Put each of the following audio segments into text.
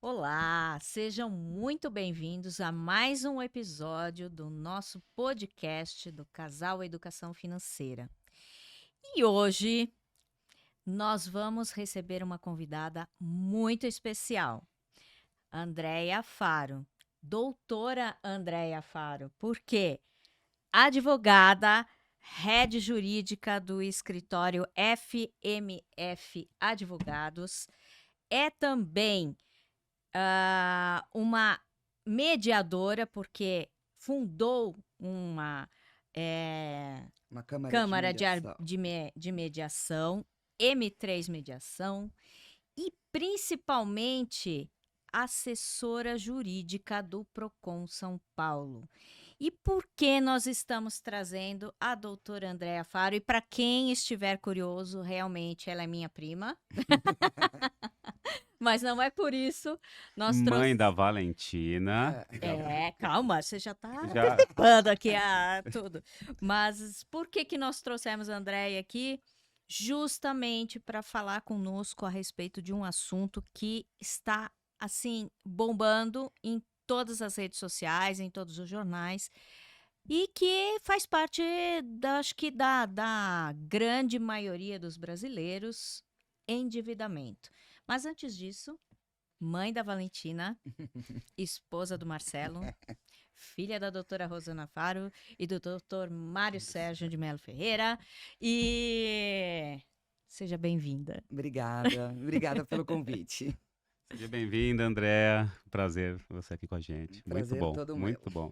Olá, sejam muito bem-vindos a mais um episódio do nosso podcast do Casal Educação Financeira. E hoje nós vamos receber uma convidada muito especial, Andréia Faro, doutora Andréia Faro, porque advogada, head jurídica do escritório FMF Advogados, é também uma mediadora, porque fundou uma Uma câmara de Câmara mediação. de Mediação, M3 Mediação, e principalmente assessora jurídica do Procon São Paulo. E por que nós estamos trazendo a doutora Andréia Faro? E para quem estiver curioso, realmente ela é minha prima. Mas não é por isso. Nós Mãe da trouxemos. Valentina. Calma, você já está Já. antecipando aqui a tudo. Mas por que nós trouxemos a Andréia aqui? Justamente para falar conosco a respeito de um assunto que está, assim, bombando em todas as redes sociais, em todos os jornais, e que faz parte, acho que, da grande maioria dos brasileiros, endividamento. Mas antes disso, mãe da Valentina, esposa do Marcelo, filha da doutora Rosana Faro e do doutor Mário Sérgio de Melo Ferreira. E seja bem-vinda. Obrigada pelo convite. Seja bem-vinda, Andréa. Prazer você aqui com a gente. Muito Prazer bom, todo meu. muito bom.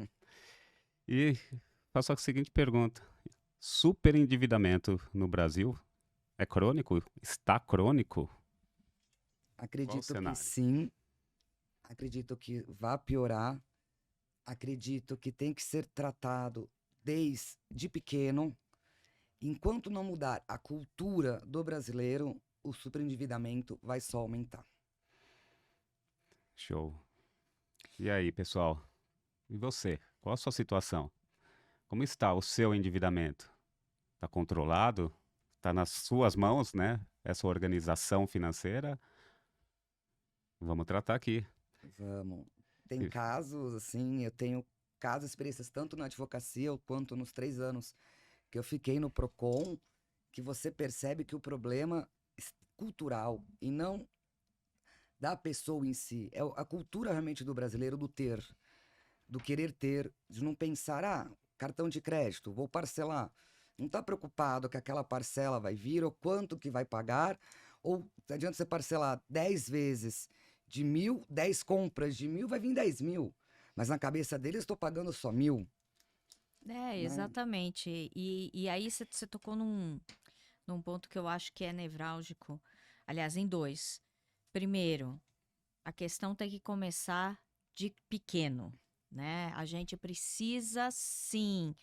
E faço a seguinte pergunta: superendividamento no Brasil é crônico? Está crônico? Acredito que cenário? sim. Acredito que vai piorar. Acredito que tem que ser tratado desde pequeno. Enquanto não mudar a cultura do brasileiro, o superendividamento vai só aumentar. Show. E aí, pessoal? E você? Qual a sua situação? Como está o seu endividamento? Está controlado? Está nas suas mãos, né? Essa organização financeira? Vamos tratar aqui. Vamos. Tem E- casos, assim, eu tenho casos, experiências tanto na advocacia quanto nos 3 anos que eu fiquei no Procon, que você percebe que o problema é cultural e não da pessoa em si. É a cultura realmente do brasileiro do ter, do querer ter, de não pensar, cartão de crédito, vou parcelar. Não está preocupado que aquela parcela vai vir ou quanto que vai pagar, ou não adianta você parcelar 10 vezes de 1.000, 10 compras de 1.000, vai vir 10.000. Mas na cabeça deles, estou pagando só 1.000. Né? Exatamente. E aí você tocou num ponto que eu acho que é nevrálgico. Aliás, em dois. Primeiro, a questão tem que começar de pequeno, né? A gente precisa, sim,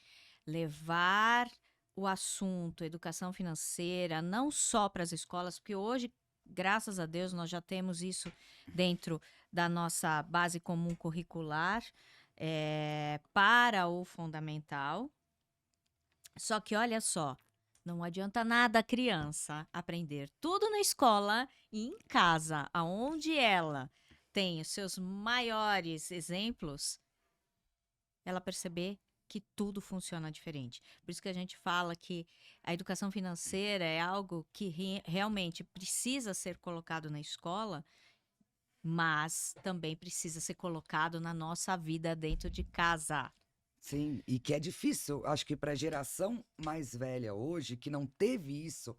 levar o assunto educação financeira não só para as escolas, porque hoje, graças a Deus, nós já temos isso dentro da nossa base comum curricular, para o fundamental. Só que olha só, não adianta nada a criança aprender tudo na escola e em casa, aonde ela tem os seus maiores exemplos, ela perceber que tudo funciona diferente. Por isso que a gente fala que a educação financeira é algo que realmente precisa ser colocado na escola, mas também precisa ser colocado na nossa vida dentro de casa. Sim, e que é difícil, acho que para a geração mais velha hoje, que não teve isso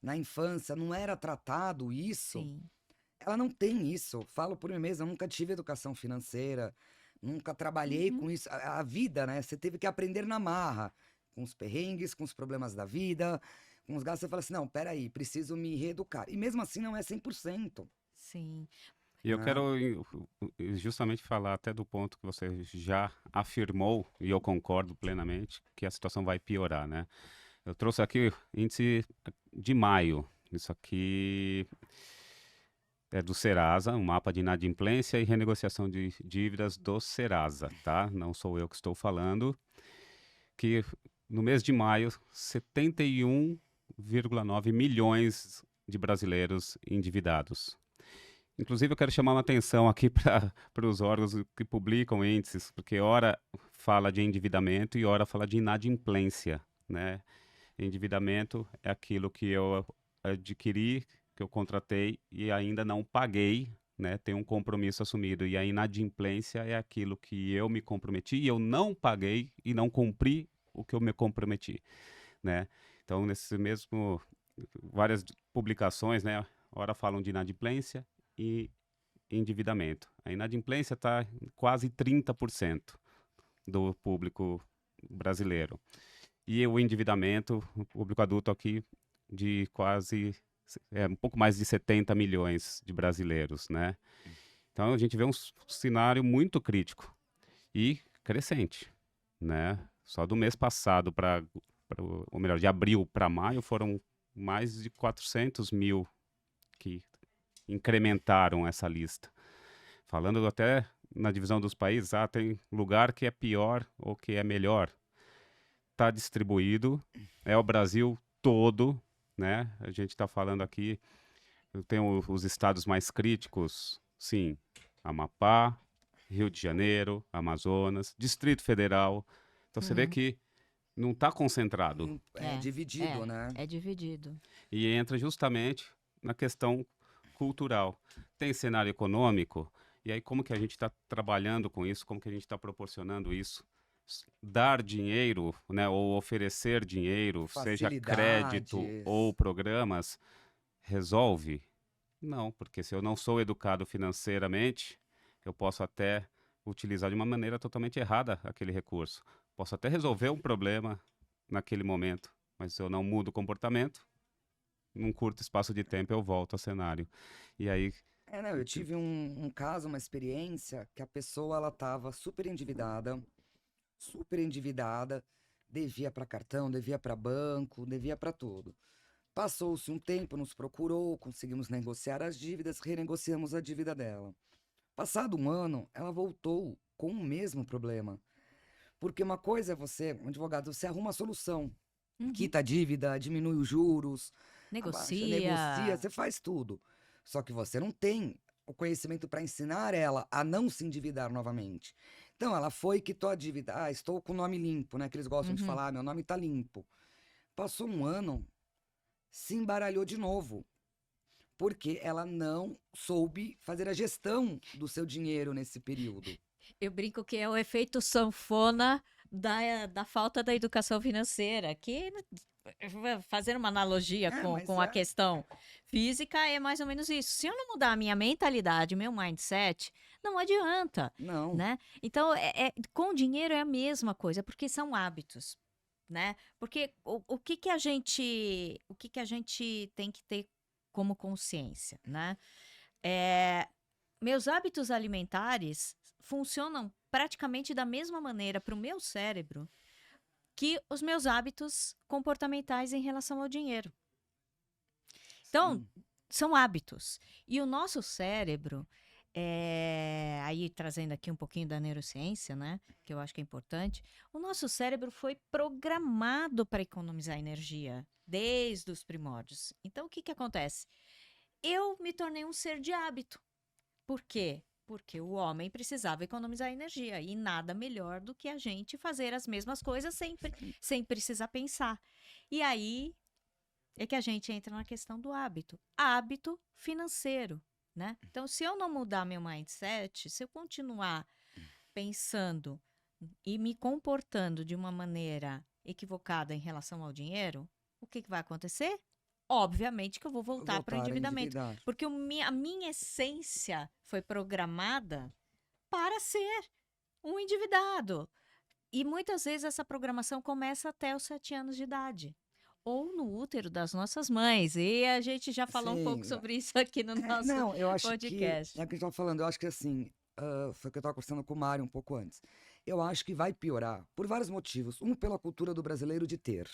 na infância, não era tratado isso, Sim. ela não tem isso. Falo por mim mesma, eu nunca tive educação financeira, nunca trabalhei Uhum. com isso. A vida, né? Você teve que aprender na marra, com os perrengues, com os problemas da vida, com os gastos. Você fala assim: não, peraí, preciso me reeducar. E mesmo assim não é 100%. Sim. E eu Né? quero justamente falar até do ponto que você já afirmou, e eu concordo plenamente, que a situação vai piorar, né? Eu trouxe aqui índice de maio. Isso aqui é do Serasa, um mapa de inadimplência e renegociação de dívidas do Serasa, tá? Não sou eu que estou falando. Que no mês de maio, 71,9 milhões de brasileiros endividados. Inclusive, eu quero chamar uma atenção aqui para os órgãos que publicam índices, porque ora fala de endividamento e ora fala de inadimplência, né? Endividamento é aquilo que eu adquiri, que eu contratei e ainda não paguei, né? Tem um compromisso assumido. E a inadimplência é aquilo que eu me comprometi e eu não paguei e não cumpri o que eu me comprometi, né? Então, nesse mesmo, várias publicações, né? Ora falam de inadimplência e endividamento. A inadimplência está em quase 30% do público brasileiro. E o endividamento, o público adulto aqui, de quase um pouco mais de 70 milhões de brasileiros, né? Então a gente vê um cenário muito crítico e crescente, né? Só do mês passado ou melhor, de abril para maio foram mais de 400 mil que incrementaram essa lista. Falando até na divisão dos países, tem lugar que é pior ou que é melhor. Está distribuído, é o Brasil todo, né? A gente está falando aqui, tem os estados mais críticos, sim, Amapá, Rio de Janeiro, Amazonas, Distrito Federal. Então você vê que não está concentrado. É dividido, né? É dividido. E entra justamente na questão cultural. Tem cenário econômico, e aí como que a gente está trabalhando com isso, como que a gente está proporcionando isso? Dar dinheiro, né, ou oferecer dinheiro, seja crédito ou programas, resolve? Não, porque se eu não sou educado financeiramente, eu posso até utilizar de uma maneira totalmente errada aquele recurso. Posso até resolver um problema naquele momento, mas se eu não mudo o comportamento, num curto espaço de tempo eu volto ao cenário. E aí... Não, eu tive um caso, uma experiência, que a pessoa, ela estava super endividada, devia para cartão, devia para banco, devia para tudo. Passou-se um tempo, nos procurou, conseguimos negociar as dívidas, renegociamos a dívida dela. Passado um ano, ela voltou com o mesmo problema. Porque uma coisa é você, um advogado, você arruma a solução. Quita a dívida, diminui os juros, negocia, você faz tudo. Só que você não tem o conhecimento para ensinar ela a não se endividar novamente. Então, ela foi e quitou a dívida. Estou com o nome limpo, né? Que eles gostam de falar, meu nome está limpo. Passou um ano, se embaralhou de novo. Porque ela não soube fazer a gestão do seu dinheiro nesse período. Eu brinco que é o efeito sanfona da falta da educação financeira, que, fazendo uma analogia com a questão física, é mais ou menos isso. Se eu não mudar a minha mentalidade, meu mindset, não adianta. Não. Né? Então, com o dinheiro é a mesma coisa, porque são hábitos. Né? Porque o que a gente tem que ter como consciência, né? Meus hábitos alimentares funcionam praticamente da mesma maneira para o meu cérebro que os meus hábitos comportamentais em relação ao dinheiro. Então, são hábitos. E o nosso cérebro, aí trazendo aqui um pouquinho da neurociência, né, que eu acho que é importante, o nosso cérebro foi programado para economizar energia desde os primórdios. Então, o que acontece? Eu me tornei um ser de hábito. Por quê? Porque o homem precisava economizar energia e nada melhor do que a gente fazer as mesmas coisas sem precisar pensar. E aí é que a gente entra na questão do hábito. Hábito financeiro, né? Então, se eu não mudar meu mindset, se eu continuar pensando e me comportando de uma maneira equivocada em relação ao dinheiro, o que vai acontecer? Obviamente que eu vou voltar para o endividamento. Porque a minha essência foi programada para ser um endividado. E muitas vezes essa programação começa até os 7 anos de idade. Ou no útero das nossas mães. E a gente já falou um pouco sobre isso aqui no nosso podcast. Que a gente estava falando, eu acho que assim, foi o que eu estava conversando com o Mário um pouco antes. Eu acho que vai piorar por vários motivos. Um, pela cultura do brasileiro de ter.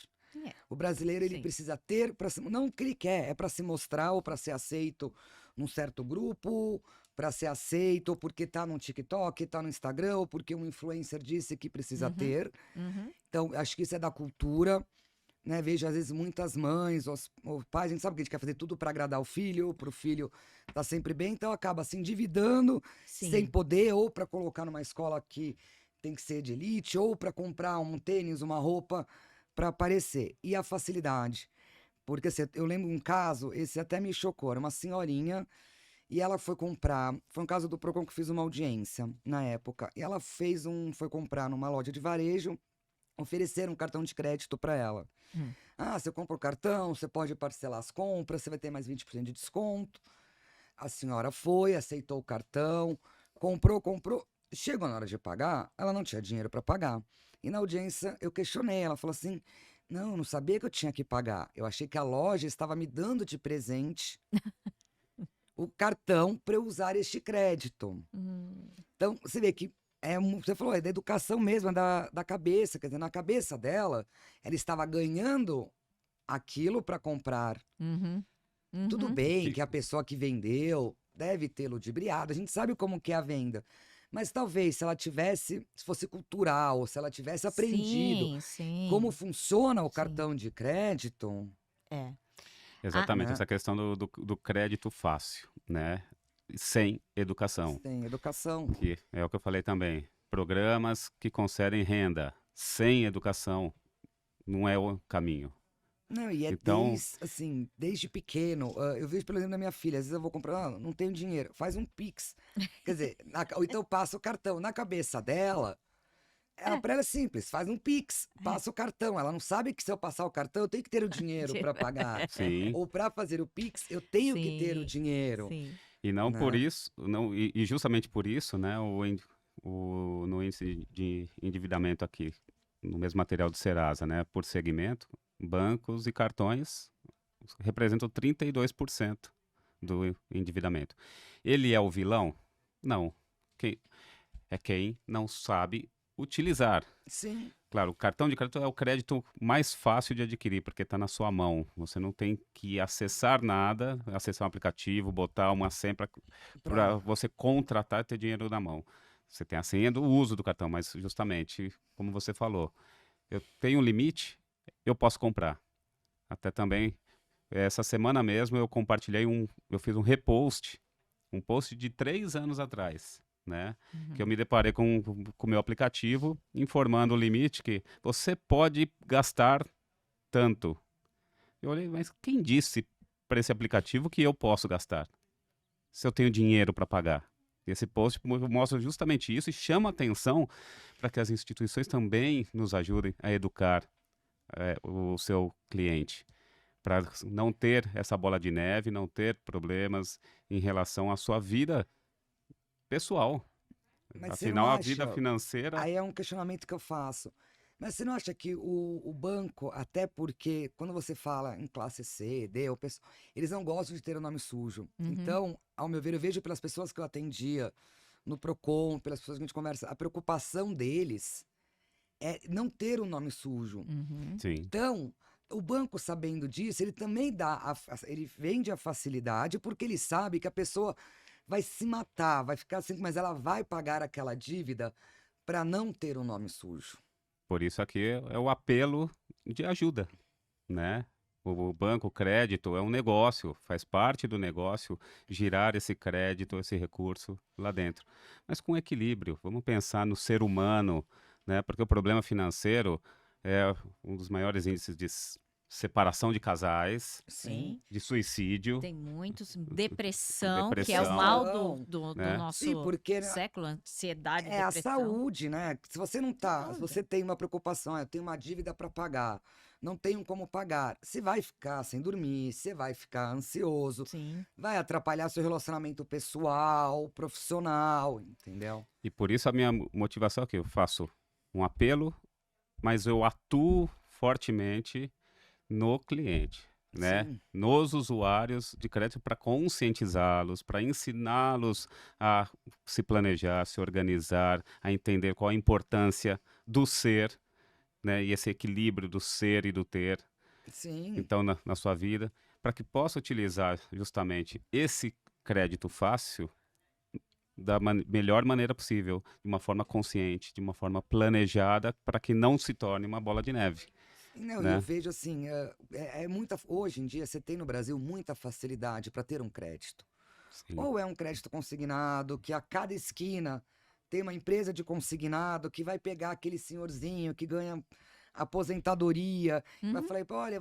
O brasileiro, ele precisa ter, não o que ele quer, é para se mostrar ou para ser aceito num certo grupo, para ser aceito ou porque tá no TikTok, tá no Instagram, ou porque um influencer disse que precisa ter. Então, acho que isso é da cultura, né? Vejo, às vezes, muitas mães, ou pais, a gente sabe que a gente quer fazer tudo para agradar o filho, para o filho estar sempre bem, então acaba se endividando sem Sim. poder, ou para colocar numa escola que tem que ser de elite, ou para comprar um tênis, uma roupa para aparecer. E a facilidade. Porque assim, eu lembro um caso, esse até me chocou, era uma senhorinha, e ela foi comprar, foi um caso do Procon que eu fiz uma audiência na época, e ela foi comprar numa loja de varejo, ofereceram um cartão de crédito para ela. Hum. Ah, você compra o cartão, você pode parcelar as compras, você vai ter mais 20% de desconto. A senhora foi, aceitou o cartão, comprou. Chegou na hora de pagar, ela não tinha dinheiro para pagar. E na audiência eu questionei, ela falou assim: não, eu não sabia que eu tinha que pagar. Eu achei que a loja estava me dando de presente o cartão para eu usar este crédito. Hum. Então, você vê que você falou, é da educação mesmo, é da cabeça. Quer dizer, na cabeça dela, ela estava ganhando aquilo para comprar. Uhum. Tudo Uhum. bem Que- que a pessoa que vendeu deve ter ludibriado, a gente sabe como que é a venda. Mas talvez se ela tivesse, se fosse cultural, se ela tivesse aprendido Sim, como sim, funciona o sim. cartão de crédito, É. Exatamente, né? essa questão do crédito fácil, né? Sem educação, Sem educação. que é o que eu falei também. Programas que concedem renda sem educação não é o caminho. Não, e é Então, desde pequeno. Eu vejo, por exemplo, da minha filha, às vezes eu vou comprar, não tenho dinheiro, faz um Pix. Quer dizer, ou então passa o cartão. Na cabeça dela, É. para ela é simples, faz um Pix, passa o cartão. Ela não sabe que se eu passar o cartão, eu tenho que ter o dinheiro para pagar. sim, Ou para fazer o Pix, eu tenho que ter o Sim, dinheiro, sim. e não por né? isso, não, e justamente por isso, né, no índice de endividamento aqui, no mesmo material do Serasa, né, por segmento, bancos e cartões representam 32% do endividamento. Ele é o vilão? Não. É quem não sabe utilizar. Sim, Claro, o cartão de crédito é o crédito mais fácil de adquirir, porque está na sua mão. Você não tem que acessar nada, acessar um aplicativo, botar uma senha para pra, você contratar e ter dinheiro na mão. Você tem a senha do uso do cartão, mas justamente, como você falou, eu tenho um limite, eu posso comprar. Até também, essa semana mesmo, eu fiz um post de 3 anos atrás, né? Que eu Uhum. me deparei com o meu aplicativo informando o limite que você pode gastar tanto. Eu olhei, mas quem disse para esse aplicativo que eu posso gastar? Se eu tenho dinheiro para pagar? Esse post mostra justamente isso e chama atenção para que as instituições também nos ajudem a educar o seu cliente, para não ter essa bola de neve, não ter problemas em relação à sua vida pessoal. mas você não Afinal, a vida acha? financeira. Aí é um questionamento que eu faço. Mas você não acha que o banco, até porque quando você fala em classe C, D, eles não gostam de ter o nome sujo. Uhum. Então, ao meu ver, eu vejo pelas pessoas que eu atendia no Procon, pelas pessoas que a gente conversa, a preocupação deles é não ter o nome sujo. Uhum. Sim, Então, o banco sabendo disso, ele também ele vende a facilidade porque ele sabe que a pessoa vai se matar, vai ficar assim, mas ela vai pagar aquela dívida para não ter o nome sujo. por isso aqui é o apelo de ajuda, né? O banco, o crédito é um negócio, faz parte do negócio girar esse crédito, esse recurso lá dentro. Mas com equilíbrio, vamos pensar no ser humano, né? Porque o problema financeiro é um dos maiores índices de separação de casais, Sim. Sim. de suicídio, Tem muitos. Depressão, que é o depressão, mal Depressão, do né? sim, nosso porque século, ansiedade e é a depressão. saúde, né? Se você não tá, se você tem uma preocupação, eu tenho uma dívida para pagar, não tenho como pagar, você vai ficar sem dormir, você vai ficar ansioso, Sim. vai atrapalhar seu relacionamento pessoal, profissional, entendeu? E por isso a minha motivação aqui, eu faço um apelo, mas eu atuo fortemente no cliente, né? Sim, Nos usuários de crédito para conscientizá-los, para ensiná-los a se planejar, se organizar, a entender qual a importância do ser, né? E esse equilíbrio do ser e do ter, sim, então, na sua vida, para que possa utilizar justamente esse crédito fácil da melhor maneira possível, de uma forma consciente, de uma forma planejada, para que não se torne uma bola de neve. Não, né? eu vejo assim, hoje em dia você tem no Brasil muita facilidade para ter um crédito. Sim. Ou é um crédito consignado, que a cada esquina tem uma empresa de consignado que vai pegar aquele senhorzinho que ganha aposentadoria, vai Uhum. falar, olha,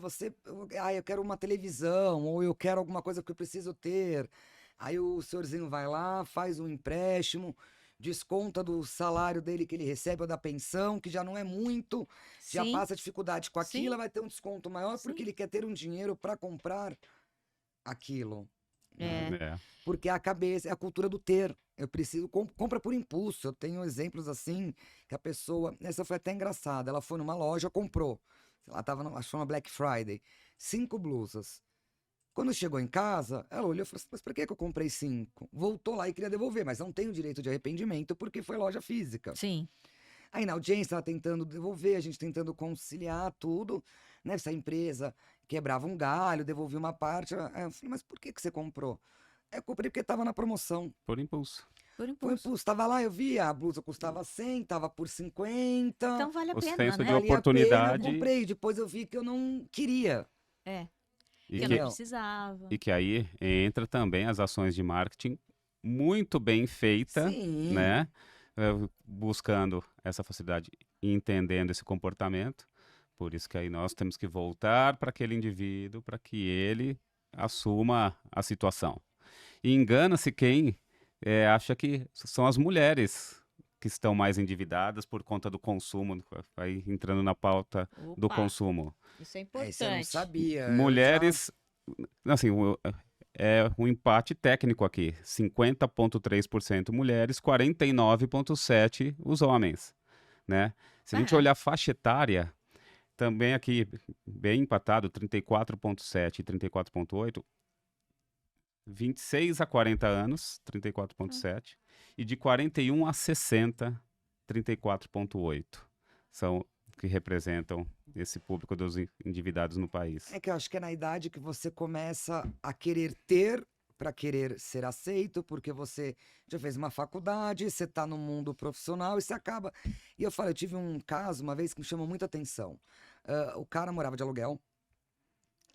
eu quero uma televisão, ou eu quero alguma coisa que eu preciso ter. Aí o senhorzinho vai lá, faz um empréstimo, desconta do salário dele que ele recebe ou da pensão, que já não é muito, já Sim, passa dificuldade com aquilo, sim, vai ter um desconto maior porque sim. ele quer ter um dinheiro para comprar aquilo, né? É. É. Porque é a cabeça, é a cultura do ter. Eu preciso, compra por impulso. Eu tenho exemplos assim, que a pessoa, essa foi até engraçada, ela foi numa loja, comprou, ela tava, acho que foi uma Black Friday, 5 blusas. Quando chegou em casa, ela olhou e falou assim, mas por que que eu comprei 5? Voltou lá e queria devolver, mas não tem o direito de arrependimento porque foi loja física. Sim. Aí na audiência ela tentando devolver, a gente tentando conciliar tudo, né? Essa empresa quebrava um galho, devolvia uma parte. Aí eu falei, mas por que que você comprou? Eu comprei porque tava na promoção. Por impulso. Por Foi impulso. impulso, tava lá, eu vi, a blusa custava 100, tava por 50. Então vale a O pena, senso de né? Valia a pena, eu oportunidade comprei. Depois eu vi que eu não queria, É, e que eu não que, entendeu? precisava. e que aí entra também as ações de marketing muito bem feita, Sim, né? Buscando essa facilidade e entendendo esse comportamento. Por isso que aí nós temos que voltar para aquele indivíduo para que ele assuma a situação. E engana-se quem acha que são as mulheres que estão mais endividadas por conta do consumo, vai entrando na pauta do Opa, consumo. isso é isso eu não importante. sabia. Mulheres, assim, é um empate técnico aqui. 50,3% mulheres, 49,7% os homens, né? Se a gente É, olhar a faixa etária, também aqui bem empatado, 34,7% e 34,8%, 26 a 40 anos, 34,7%, e de 41 a 60, 34,8%. São que representam esse público dos endividados no país. É que eu acho que é na idade que você começa a querer ter para querer ser aceito, porque você já fez uma faculdade, você tá no mundo profissional e você acaba. E eu falo, eu tive um caso uma vez que me chamou muita atenção. O cara morava de aluguel,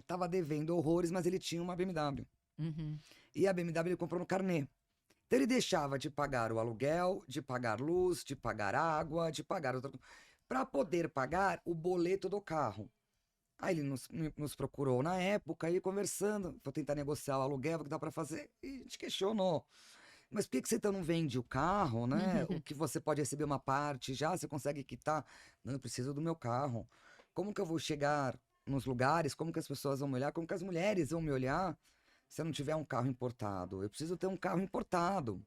tava devendo horrores, mas ele tinha uma BMW. uhum. E a BMW ele comprou no carnê. Então ele deixava de pagar o aluguel, de pagar luz, de pagar água, de pagar outra coisa, para poder pagar o boleto do carro. Aí ele nos procurou na época, aí conversando, vou tentar negociar o aluguel, o que dá para fazer, e a gente questionou. Mas por que que você então não vende o carro, né? O que você pode receber uma parte já, você consegue quitar? Não, eu preciso do meu carro. Como que eu vou chegar nos lugares? Como que as pessoas vão me olhar? Como que as mulheres vão me olhar se eu não tiver um carro importado? Eu preciso ter um carro importado.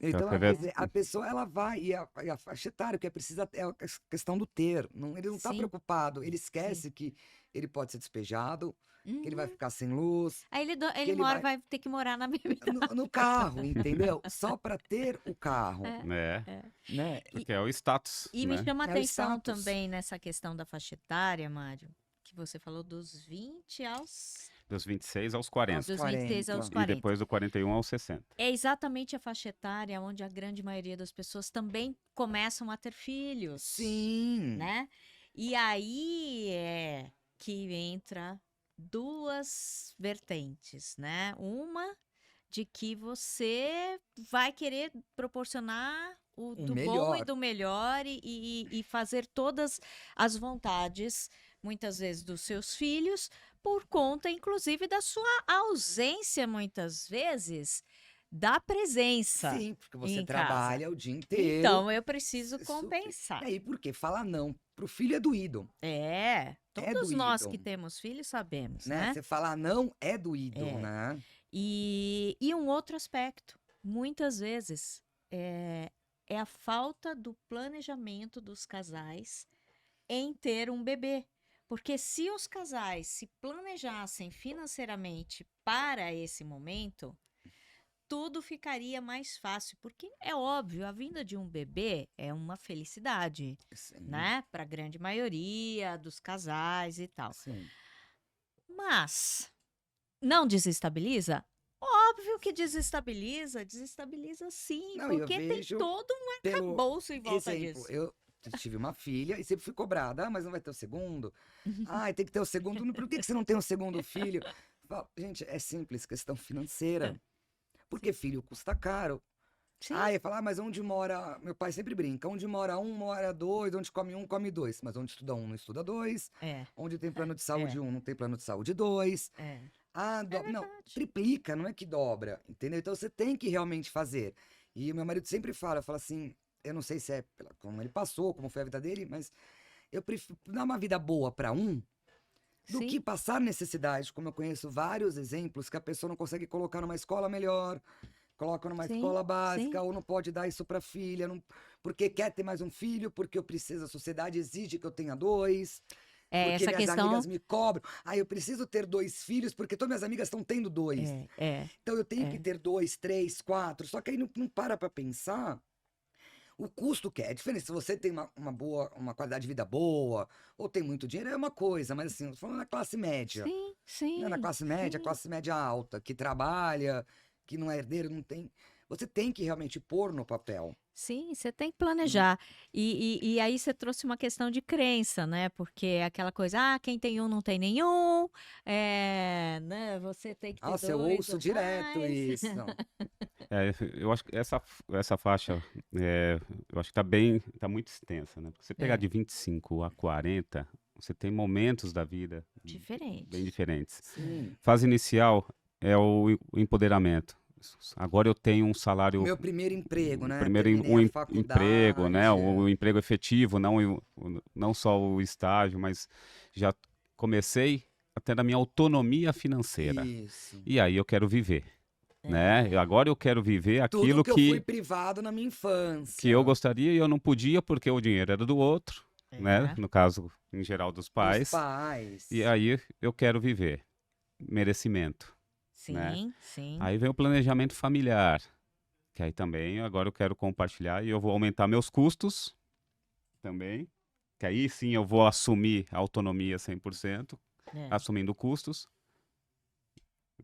Então, Então, quer quer ver? dizer, a pessoa ela vai, e a faixa etária, que é precisa, é a questão do ter. Não, ele não está Sim, preocupado, ele sim. esquece que ele pode ser despejado, que ele vai Uhum. ficar sem luz, Aí ele, que ele ele vai ter que morar na BMW. no carro, entendeu? Só para ter o carro, É, Né? é. né? Porque é o status, E me né? chama a É o atenção status. também nessa questão da faixa etária, Mário, que você falou dos 20 aos... Dos 26 aos Aos 40. Dos 26 aos 40. E 40. depois do 41 aos 60. É exatamente a faixa etária onde a grande maioria das pessoas também começam a ter filhos, Sim. né? E aí é que entra duas vertentes, né? Uma de que você vai querer proporcionar o do bom e melhor. do melhor e fazer todas as vontades, muitas vezes, dos seus filhos, por conta, inclusive, da sua ausência, muitas vezes, da presença Sim, porque você em casa. trabalha o dia inteiro. Então, eu preciso Super. compensar. E aí, por quê? Falar não pro filho é doído, É, todos nós que doído, temos filhos sabemos, né? né? Você falar não é doído, É. né? E um outro aspecto, muitas vezes, é a falta do planejamento dos casais em ter um bebê. Porque se os casais se planejassem financeiramente para esse momento, tudo ficaria mais fácil. Porque é óbvio, a vinda de um bebê é uma felicidade, Sim, né? Para a grande maioria dos casais e tal. sim. Mas não desestabiliza? Óbvio que desestabiliza sim, Não, eu porque tem vejo todo um pelo arcabouço em volta exemplo, disso. eu tive uma filha e sempre fui cobrada. Ah, mas não vai ter o segundo? Ah, tem que ter o segundo. Por que você não tem o segundo filho? Gente, é simples, questão financeira. Porque filho custa caro. Sim. Ah, ia falar, mas onde mora... Meu pai sempre brinca. Onde mora um, mora dois. Onde come um, come dois. Mas onde estuda um, não estuda dois. É, Onde tem plano de saúde um, não tem plano de saúde dois. é. Ah, não, verdade. triplica, não é que dobra, entendeu? Então você tem que realmente fazer. E o meu marido sempre fala assim, eu não sei se é como ele passou, como foi a vida dele, mas eu prefiro dar uma vida boa para um do Sim. que passar necessidade, como eu conheço vários exemplos que a pessoa não consegue colocar numa escola melhor, coloca numa Sim, escola básica, sim. ou não pode dar isso para filha, porque quer ter mais um filho, porque eu preciso, a sociedade exige que eu tenha dois. É, Porque essa minhas questão. amigas me cobram. Ah, eu preciso ter 2 filhos, porque todas minhas amigas estão tendo 2. É. Então eu tenho É. que ter 2, 3, 4. Só que aí não para pra pensar o custo que é. É diferente. Se você tem uma qualidade de vida boa, ou tem muito dinheiro, é uma coisa. Mas assim, eu tô falando na classe média. Sim, sim. Né? Na classe média, sim. classe média alta, que trabalha, que não é herdeiro, não tem. Você tem que realmente pôr no papel. Sim, você tem que planejar. E aí você trouxe uma questão de crença, né? Porque é aquela coisa, quem tem um não tem nenhum, né? Você tem que ter Nossa, eu dois ouço ou direto mais. isso. Eu acho que essa faixa, eu acho que tá muito extensa, né? Porque você pegar É. de 25 a 40, você tem momentos da vida bem Diferente. diferentes. Sim. Fase inicial é o empoderamento. Agora eu tenho um salário, Meu primeiro emprego, né? primeiro Terminei a faculdade. emprego, né? O emprego efetivo, não só o estágio, mas já comecei a ter a minha autonomia financeira. Isso. E aí eu quero viver, né? Agora eu quero viver Tudo aquilo que eu fui privado na minha infância. que eu gostaria e eu não podia porque o dinheiro era do outro, né? É. No caso, em geral, dos Dos pais. pais. E aí eu quero viver. Merecimento. né? Sim, sim. Aí vem o planejamento familiar, que aí também agora eu quero compartilhar e eu vou aumentar meus custos também, que aí sim eu vou assumir a autonomia 100%, É. assumindo custos,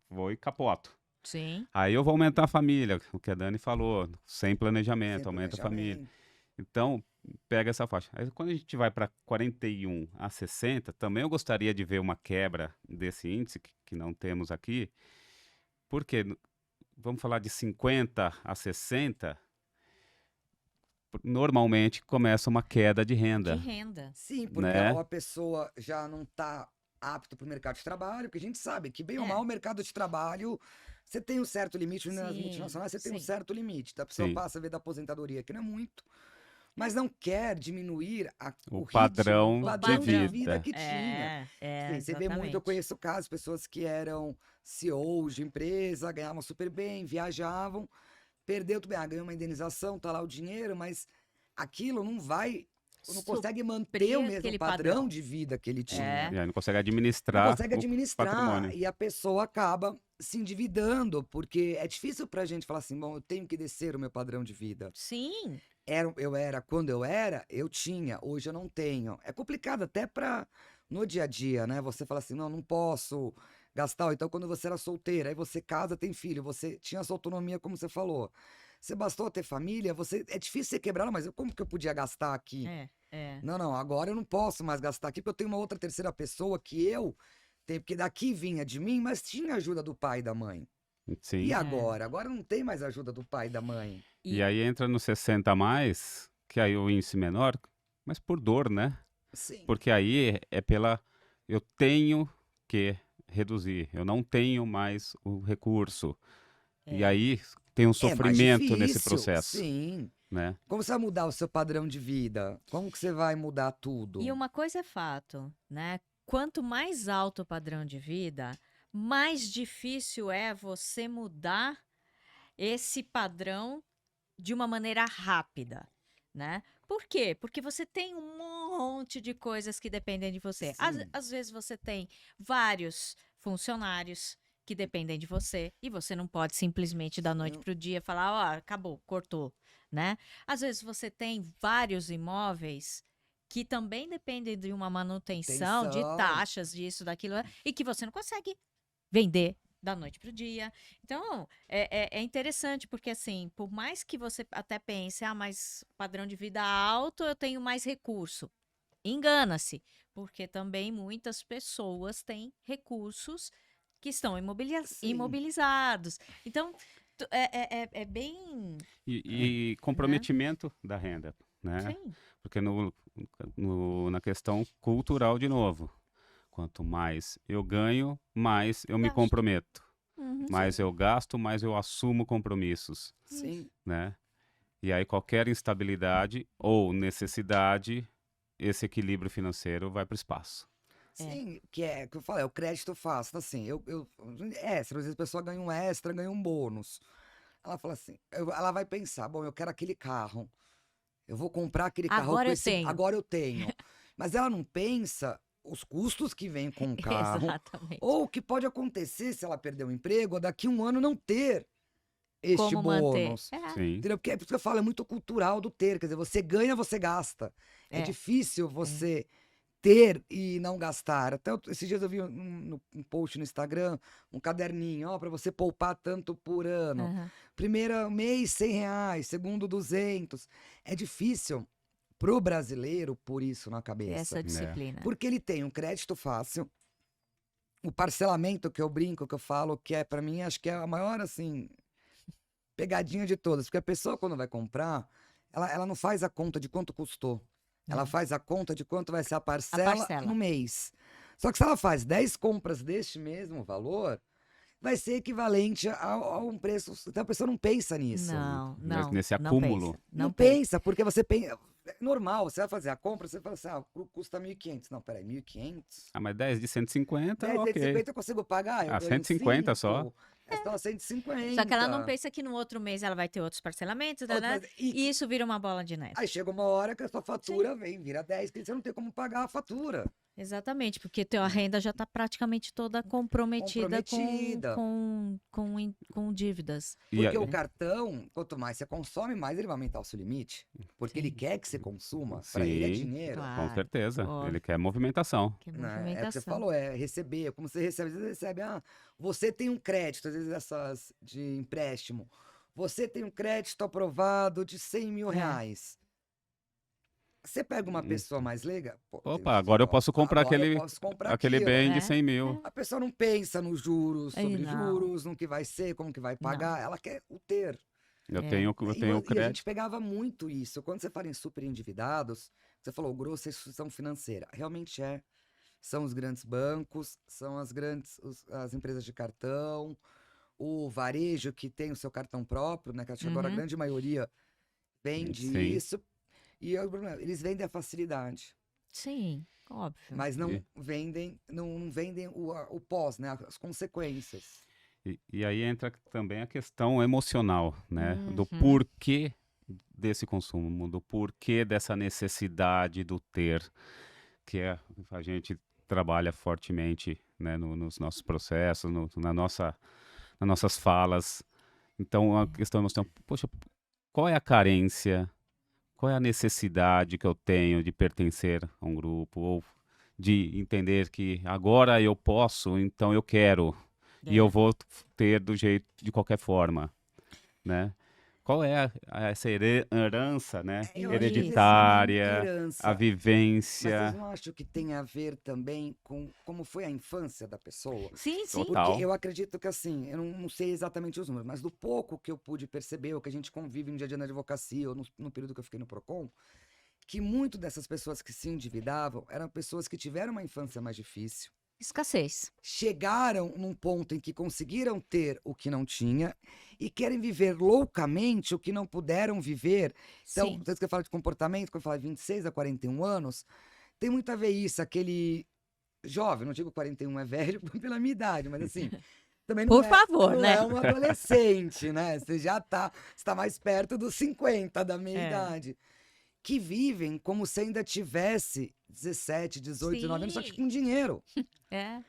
vou e capoto. Sim. Aí eu vou aumentar a família, o que a Dani falou, sem planejamento, Sem aumenta a família. planejamento. Então, pega essa faixa. Aí quando a gente vai para 41 a 60, também eu gostaria de ver uma quebra desse índice, que não temos aqui, porque vamos falar de 50 a 60, normalmente começa uma queda de De renda, renda. Sim, porque né? a pessoa já não está apta para o mercado de trabalho, porque a gente sabe que, bem ou É. mal, o mercado de trabalho, você tem um certo limite, nas Sim, multinacionais você tem um sim. certo limite. A pessoa Sim. passa a ver da aposentadoria, que não é muito, mas não quer diminuir O ritmo, padrão o O padrão de de vida. vida que tinha. Sim, você vê muito, eu conheço casos, pessoas que eram CEOs de empresa, ganhavam super bem, viajavam, perdeu tudo bem, ganhou uma indenização, tá lá o dinheiro, mas aquilo não consegue manter o mesmo aquele padrão padrão. de vida que ele É. tinha. E aí não consegue Não administrar consegue o administrar patrimônio. e a pessoa acaba se endividando, porque é difícil pra gente falar assim, bom, eu tenho que descer o meu padrão de vida. Sim. Quando eu era, eu tinha, hoje eu não tenho. É complicado até no dia a dia, né? Você fala assim, não posso gastar. Ou então, quando você era solteira, aí você casa, tem filho, você tinha sua autonomia, como você falou. Você bastou ter família, é difícil você quebrar, mas como que eu podia gastar aqui? É. Não, agora eu não posso mais gastar aqui, porque eu tenho uma outra terceira pessoa que eu tenho, porque daqui vinha de mim, mas tinha ajuda do pai e da mãe. Sim. E agora? Agora não tem mais ajuda do pai e da mãe. E aí entra no 60 a mais, que aí o índice menor, mas por dor, né? Sim. Porque aí é eu tenho que reduzir, eu não tenho mais o recurso. E aí tem um mais sofrimento nesse difícil, processo, Sim. né? Como você vai mudar o seu padrão de vida? Como que você vai mudar tudo? E uma coisa é fato, né? Quanto mais alto o padrão de vida, mais difícil é você mudar esse padrão de uma maneira rápida, né? Por quê? Porque você tem um monte de coisas que dependem de você. Sim. Às vezes você tem vários funcionários que dependem de você e você não pode simplesmente da noite para o dia falar, ó, acabou, cortou, né? Às vezes você tem vários imóveis que também dependem de uma manutenção, de taxas, disso, daquilo, e que você não consegue vender da noite para o dia. Então, é interessante, porque assim, por mais que você até pense, mas padrão de vida alto, eu tenho mais recurso. Engana-se, porque também muitas pessoas têm recursos que estão Sim. imobilizados. Então, é bem. E comprometimento da renda, né? Sim. Porque na questão cultural, de novo, quanto mais eu ganho, mais eu me Gasto. comprometo. Uhum. Mais eu gasto, mais eu assumo compromissos, Sim. né? E aí qualquer instabilidade ou necessidade, esse equilíbrio financeiro vai para o espaço. Sim, que é que eu falei, é o crédito fácil. Assim, extra, às vezes a pessoa ganha um extra, ganha um bônus. Ela fala assim, ela vai pensar, bom, eu quero aquele carro. Eu vou comprar aquele carro Agora com eu esse. tenho. Agora eu tenho. Mas ela não pensa os custos que vêm com o carro. Exatamente. Ou o que pode acontecer se ela perder o emprego, ou daqui um ano não ter este Como manter? bônus. Sim. Entendeu? Porque é por isso que eu falo, é muito cultural do ter. Quer dizer, você ganha, você gasta. É É. difícil você ter e não gastar. Até esses dias eu vi um post no Instagram, um caderninho, ó, para você poupar tanto por ano. Aham. Primeiro mês, R$100, segundo 200. É difícil pro brasileiro pôr isso na cabeça. Essa disciplina. Porque ele tem um crédito fácil, o parcelamento que eu brinco, que eu falo, que é para mim, acho que é a maior, assim, pegadinha de todas. Porque a pessoa, quando vai comprar, ela não faz a conta de quanto custou. Ela faz a conta de quanto vai ser a parcela no mês. Só que se ela faz 10 compras deste mesmo valor, vai ser equivalente a um preço. Então a pessoa não pensa nisso. Não, Mas não. nesse não acúmulo. pensa, Não pensa. pensa, porque você pensa. É normal, você vai fazer a compra, você fala assim, custa 1.500. Não, peraí, 1.500? Ah, mas 10 de 150, 10, ok. 150 eu consigo pagar? Eu Ah, ganho 150 5. só? Então, 150. Só que ela não pensa que no outro mês ela vai ter outros parcelamentos, né? E isso vira uma bola de neve. Aí chega uma hora que a sua fatura vira 10, que você não tem como pagar a fatura. Exatamente, porque a renda já está praticamente toda comprometida Comprometida. com dívidas. Porque o cartão, quanto mais você consome, mais ele vai aumentar o seu limite. Porque ele Sim. quer que você consuma. Para ele é Sim. dinheiro. Claro. Com certeza. Óbvio. Ele quer movimentação. Que Né? É o que movimentação. você falou, é receber. Como você recebe, às vezes recebe, você tem um crédito, às vezes essas de empréstimo. Você tem um crédito aprovado de R$100 mil. Você pega uma pessoa mais leiga. Opa, agora eu posso comprar aquele bem de 100 mil. A pessoa não pensa nos juros, sobre Não. juros, no que vai ser, como que vai pagar. Ela quer o ter. Eu tenho E a gente crédito. pegava muito isso. Quando você fala em super endividados, você falou, grosso é instituição financeira. Realmente é. São os grandes bancos, são as empresas de cartão, o varejo que tem o seu cartão próprio, né? Que acho que agora a grande maioria vende Sim. isso. E eles vendem a facilidade. Sim, óbvio. Mas não vendem, não vendem o pós, né? As consequências. E aí entra também a questão emocional, né? Do porquê desse consumo, do porquê dessa necessidade do ter, que a gente trabalha fortemente, né, nos nossos processos, nas nossas falas. Então, a questão emocional, poxa, qual é a carência? Qual é a necessidade que eu tenho de pertencer a um grupo? Ou de entender que agora eu posso, então eu quero. E eu vou ter de qualquer forma, né? Qual é essa herança, né? Hereditária, a vivência. Mas vocês não acham que tem a ver também com como foi a infância da pessoa? Sim, sim. Total. Porque eu acredito que assim, eu não sei exatamente os números, mas do pouco que eu pude perceber, o que a gente convive no dia a dia na advocacia, ou no período que eu fiquei no Procon, que muito dessas pessoas que se endividavam eram pessoas que tiveram uma infância mais difícil, Escassez. chegaram num ponto em que conseguiram ter o que não tinha e querem viver loucamente o que não puderam viver. Então, Sim. vocês que eu falo de comportamento, quando eu falo de 26 a 41 anos, tem muito a ver isso, aquele jovem, não digo 41 é velho pela minha idade, mas assim, também não Por favor, não né? é um adolescente, né? Você já está mais perto dos 50 da minha idade. Que vivem como se ainda tivesse 17, 18, 19 anos, só que Sim. com dinheiro. É.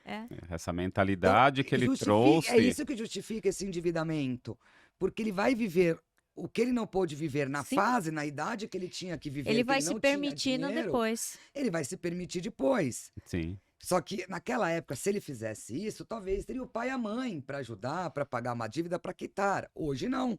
Essa mentalidade que ele trouxe. É isso que justifica esse endividamento. Porque ele vai viver o que ele não pôde viver na Sim. fase, na idade que ele tinha que viver. Ele que vai não se tinha permitindo dinheiro, depois. Ele vai se permitir depois. Sim. Só que naquela época, se ele fizesse isso, talvez teria o pai e a mãe para ajudar, para pagar uma dívida para quitar. Hoje não.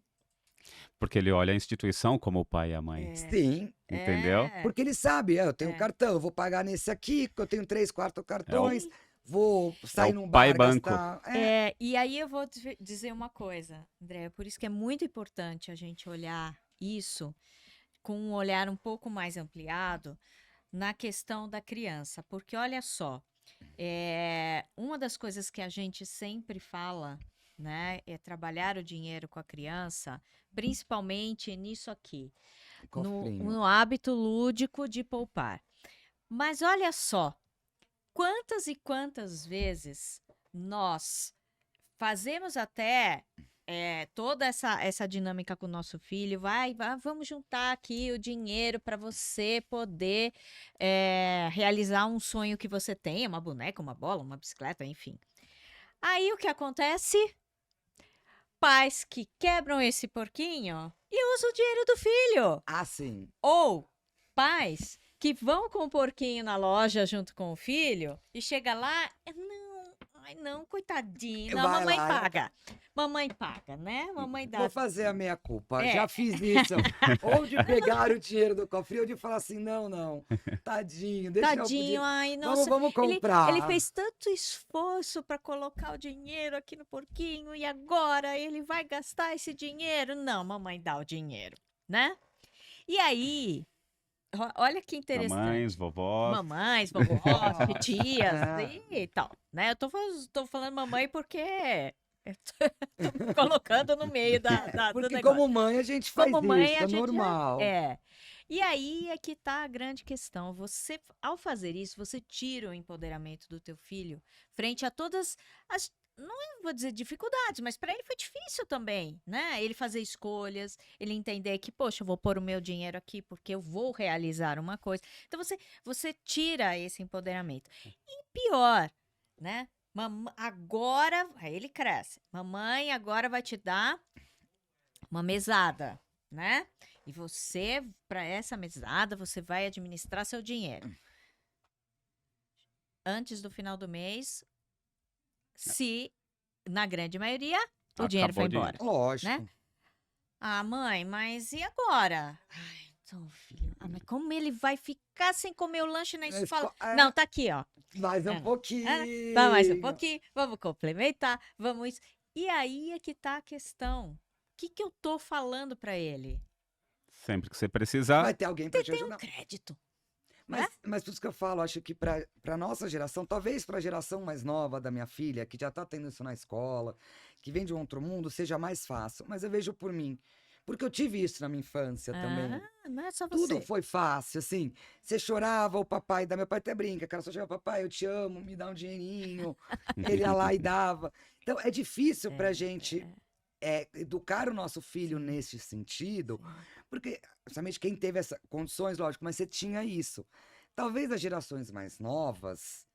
Porque ele olha a instituição como o pai e a mãe. Sim, Entendeu? porque ele sabe, eu tenho um É. cartão, eu vou pagar nesse aqui, porque eu tenho 3, 4 cartões, Sim. vou sair num pai bar, banco. gastar. E aí eu vou dizer uma coisa, André, por isso que é muito importante a gente olhar isso com um olhar um pouco mais ampliado na questão da criança, porque olha só, uma das coisas que a gente sempre fala, né, é trabalhar o dinheiro com a criança, principalmente nisso aqui, Cofrinho. no hábito lúdico de poupar. Mas olha só, quantas e quantas vezes nós fazemos até toda essa dinâmica com o nosso filho, vamos juntar aqui o dinheiro para você poder realizar um sonho que você tem, uma boneca, uma bola, uma bicicleta, enfim. Aí o que acontece? Pais que quebram esse porquinho e usam o dinheiro do filho. Ah, sim. Ou pais que vão com o porquinho na loja junto com o filho e chega lá, não, coitadinho, não, Vai mamãe lá. paga. Mamãe paga, né? Mamãe dá. Vou fazer a meia-culpa. É. Já fiz isso. Ou de pegar o dinheiro do cofrinho, ou de falar assim, não. Tadinho, deixa Tadinho, eu... ai, nossa. Vamos comprar. Ele fez tanto esforço para colocar o dinheiro aqui no porquinho e agora ele vai gastar esse dinheiro? Não, mamãe dá o dinheiro, né? E aí, olha que interessante. Mamães, vovós. Mamães, vovós, tias É. e tal, né? Eu tô falando mamãe porque eu tô colocando no meio do Porque negócio. como mãe a gente faz Como mãe, isso, a é gente normal. E aí é que tá a grande questão. Você, ao fazer isso, você tira o empoderamento do teu filho frente a todas as, não vou dizer dificuldades, mas para ele foi difícil também, né? Ele fazer escolhas, ele entender que, poxa, eu vou pôr o meu dinheiro aqui porque eu vou realizar uma coisa. Então você tira esse empoderamento. E pior, né? Agora, aí ele cresce. Mamãe agora vai te dar uma mesada, né? E você, para essa mesada, você vai administrar seu dinheiro. Antes do final do mês, se, na grande maioria, o dinheiro foi Acabou o embora. Lógico. Né? Ah, mãe, mas e agora? Ai, então, filho, mas como ele vai ficar sem comer o lanche na escola? Não, tá aqui, ó. Mais um pouquinho. Vai mais um pouquinho, vamos complementar, vamos isso. E aí é que tá a questão. O que eu tô falando para ele? Sempre que você precisar. Vai ter alguém para te Tem um ajudar. crédito. Mas por isso que eu falo, acho que para nossa geração, talvez para a geração mais nova da minha filha, que já tá tendo isso na escola, que vem de um outro mundo, seja mais fácil. Mas eu vejo por mim. Porque eu tive isso na minha infância também. Não é só Tudo você. foi fácil, assim. Você chorava, o papai, meu pai até brinca, cara, só chegava, papai, eu te amo, me dá um dinheirinho. Ele ia lá e dava. Então é difícil pra gente educar o nosso filho nesse sentido, porque, principalmente quem teve essas condições, lógico, mas você tinha isso. Talvez as gerações mais novas,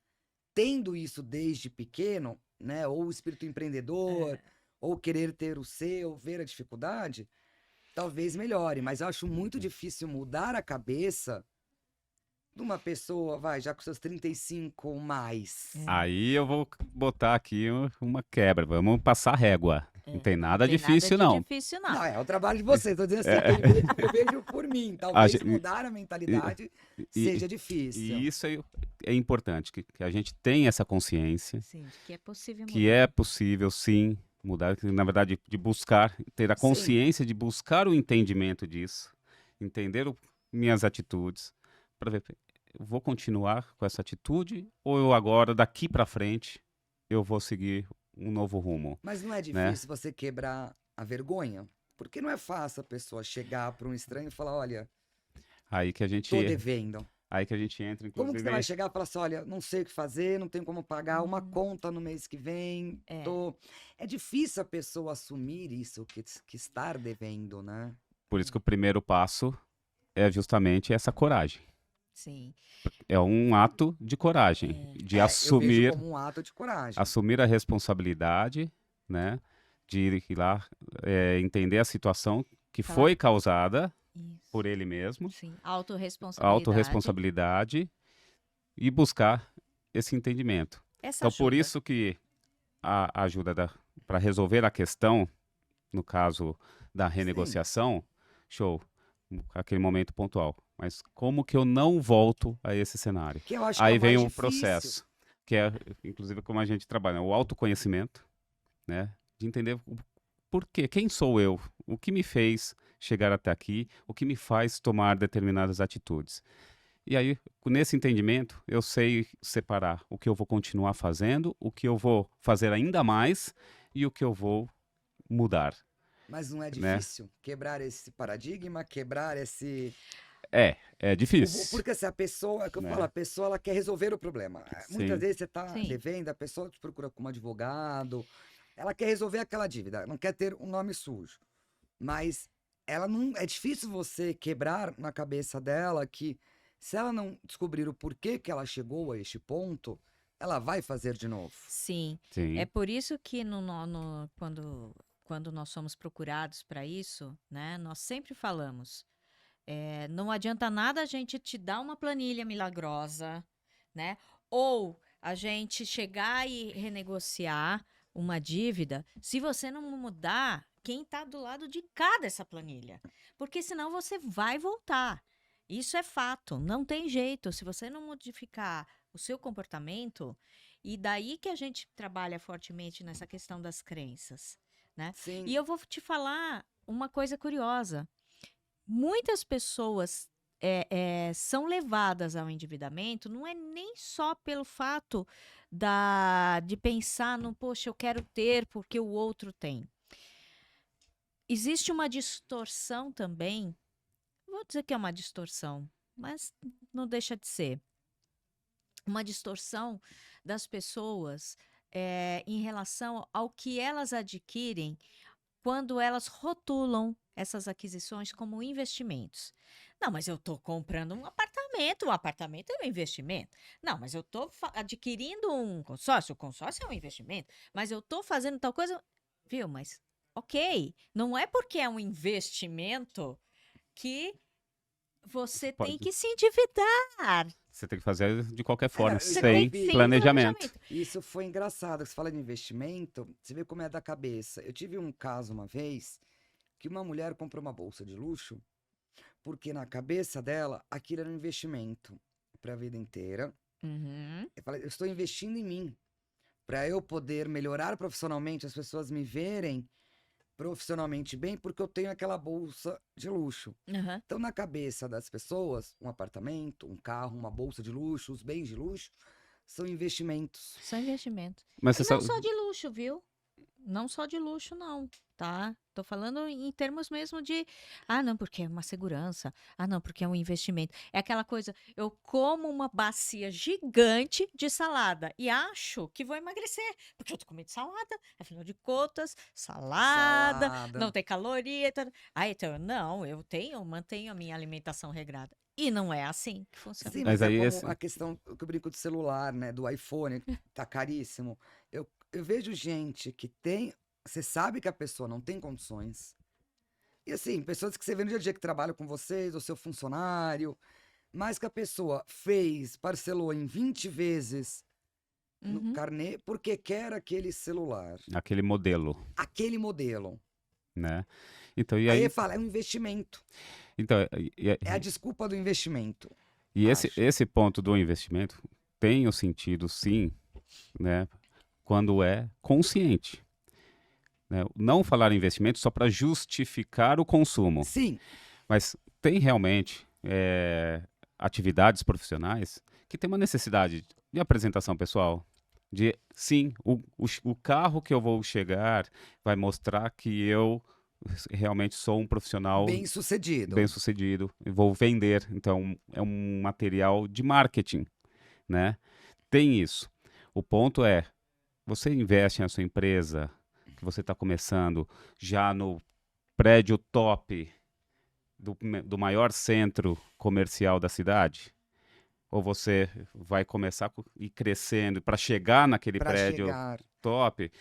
tendo isso desde pequeno, né, ou o espírito empreendedor, ou querer ter o seu, ver a dificuldade, talvez melhore, mas eu acho muito difícil mudar a cabeça de uma pessoa, já com seus 35 ou mais. Aí eu vou botar aqui uma quebra. Vamos passar régua. Não tem nada Tem difícil, nada de não. difícil, não. Não, é o trabalho de vocês, tô dizendo assim, eu vejo por mim, talvez mudar a mentalidade seja difícil. E isso é importante, que a gente tenha essa consciência, Sim, que é possível que é possível, sim, mudar, que, na verdade, de buscar, ter a consciência de buscar o entendimento disso, entender minhas atitudes, para ver, eu vou continuar com essa atitude ou eu agora, daqui para frente, eu vou seguir um novo rumo. Mas não é difícil você quebrar a vergonha? Porque não é fácil a pessoa chegar para um estranho e falar, olha, aí que a gente tô devendo. Aí que a gente entra, inclusive... Como que você vai chegar e falar assim, olha, não sei o que fazer, não tenho como pagar uma conta no mês que vem, É difícil a pessoa assumir isso, que estar devendo, né? Por isso que o primeiro passo é justamente essa coragem. Sim. É um ato de coragem, de assumir... Eu vejo como um ato de coragem. Assumir a responsabilidade, né? De ir lá, entender a situação que foi causada por ele mesmo. Sim, autorresponsabilidade. Autorresponsabilidade e buscar esse entendimento. Essa Então, por ajuda. isso que a ajuda para resolver a questão, no caso da renegociação, show, aquele momento pontual. Mas como que eu não volto a esse cenário? Que eu acho que é Aí o vem mais o difícil. processo, que é, inclusive, como a gente trabalha, o autoconhecimento, né? De entender o por quê, quem sou eu, o que me fez chegar até aqui, o que me faz tomar determinadas atitudes. E aí, nesse entendimento, eu sei separar o que eu vou continuar fazendo, o que eu vou fazer ainda mais e o que eu vou mudar, Mas não é né? difícil quebrar esse paradigma, quebrar esse... É difícil, Porque assim, a pessoa, é que eu falo, né? a pessoa ela quer resolver o problema. Muitas Sim, vezes você tá Sim. devendo, a pessoa te procura como advogado, ela quer resolver aquela dívida, não quer ter um nome sujo. Mas ela não. É difícil você quebrar na cabeça dela que se ela não descobrir o porquê que ela chegou a este ponto, ela vai fazer de novo. Sim. É sim, por isso que quando nós somos procurados para isso, né, nós sempre falamos, não adianta nada a gente te dar uma planilha milagrosa, né? Ou a gente chegar e renegociar uma dívida, se você não mudar quem está do lado de cá dessa planilha. Porque senão você vai voltar. Isso é fato, não tem jeito. Se você não modificar o seu comportamento, e daí que a gente trabalha fortemente nessa questão das crenças, né? Sim. E eu vou te falar uma coisa curiosa. Muitas pessoas são levadas ao endividamento, não é nem só pelo fato de pensar no, poxa, eu quero ter porque o outro tem. Existe uma distorção também, vou dizer que é uma distorção, mas não deixa de ser. Uma distorção das pessoas em relação ao que elas adquirem quando elas rotulam essas aquisições como investimentos. Não, mas eu estou comprando um apartamento é um investimento. Não, mas eu estou adquirindo um consórcio, o consórcio é um investimento. Mas eu estou fazendo tal coisa, viu? Mas, ok, não é porque é um investimento que você tem pode. que se endividar. Você tem que fazer de qualquer forma, eu já sem ouvi. planejamento. Isso foi engraçado. Você fala de investimento, você vê como é da cabeça. Eu tive um caso uma vez que uma mulher comprou uma bolsa de luxo porque na cabeça dela aquilo era um investimento para a vida inteira. Uhum. Eu falei, eu estou investindo em mim para eu poder melhorar profissionalmente, as pessoas me verem profissionalmente bem porque eu tenho aquela bolsa de luxo. Uhum. Então, na cabeça das pessoas, um apartamento, um carro, uma bolsa de luxo, os bens de luxo são investimentos. São investimentos. Mas E você não sabe, só de luxo, viu? Não só de luxo, não, tá? Tô falando em termos mesmo de, não, porque é uma segurança, não, porque é um investimento. É aquela coisa, eu como uma bacia gigante de salada e acho que vou emagrecer, porque eu tô comendo salada, afinal de contas, salada, não tem caloria. Então, não, mantenho a minha alimentação regrada. E não é assim que funciona. Sim, Mas mas é aí como esse- a questão que eu brinco do celular, né? Do iPhone, tá caríssimo. Eu vejo gente que tem. Você sabe que a pessoa não tem condições. E assim, pessoas que você vê no dia a dia que trabalham com vocês, ou seu funcionário, mas que a pessoa fez, parcelou em 20 vezes no Uhum. carnê porque quer aquele celular, aquele modelo, aquele modelo. né? Então, e Aí aí, ele fala, é um investimento. então, É a desculpa do investimento. e esse, acho. esse ponto do investimento tem o sentido, sim, né? Quando é consciente. Né? Não falar em investimento só para justificar o consumo, Sim, mas tem realmente atividades profissionais que tem uma necessidade de apresentação pessoal. De, sim, o carro que eu vou chegar vai mostrar que eu realmente sou um profissional bem sucedido. bem-sucedido, e vou vender. Então, é um material de marketing, né? Tem isso. O ponto é, você investe na sua empresa, que você está começando já no prédio top do maior centro comercial da cidade? Ou você vai começar e crescendo para chegar naquele Para prédio chegar. top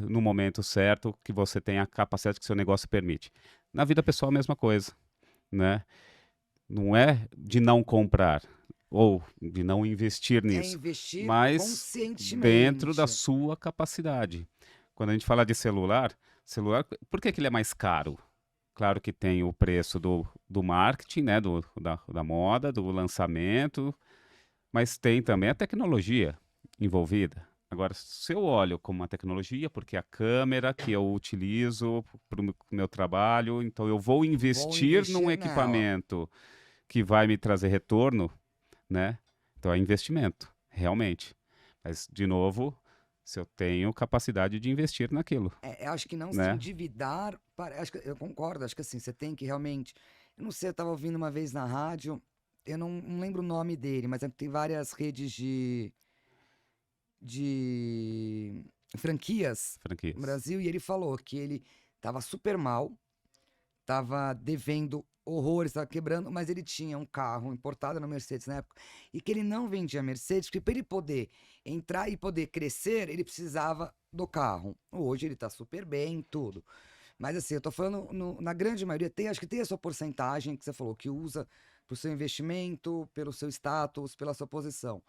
no momento certo que você tem a capacidade que seu negócio permite? Na vida pessoal, a mesma coisa, né? Não é de não comprar. ou de não investir É nisso, investir mas dentro da conscientemente. sua capacidade. Quando a gente fala de celular, por que que ele é mais caro? Claro que tem o preço do marketing, né, da moda, do lançamento, mas tem também a tecnologia envolvida. Agora, se eu olho como uma tecnologia, porque a câmera que eu utilizo para o meu trabalho, então eu vou Vou investir num investir nela. equipamento que vai me trazer retorno, né? Então é investimento, realmente. Mas, de novo, se eu tenho capacidade de investir naquilo, Eu acho que não se né? endividar. Acho que, eu concordo, acho que assim, você tem que realmente. Eu não sei, eu estava ouvindo uma vez na rádio, eu não lembro o nome dele, mas tem várias redes de franquias no Franquias. Brasil, e ele falou que ele estava super mal, estava devendo horrores, estava quebrando, mas ele tinha um carro importado na Mercedes na época, e que ele não vendia Mercedes, porque para ele poder entrar e poder crescer, ele precisava do carro. Hoje ele está super bem, tudo. Mas assim, eu tô falando, na grande maioria, acho que tem a sua porcentagem que você falou, que usa para o seu investimento, pelo seu status, pela sua posição.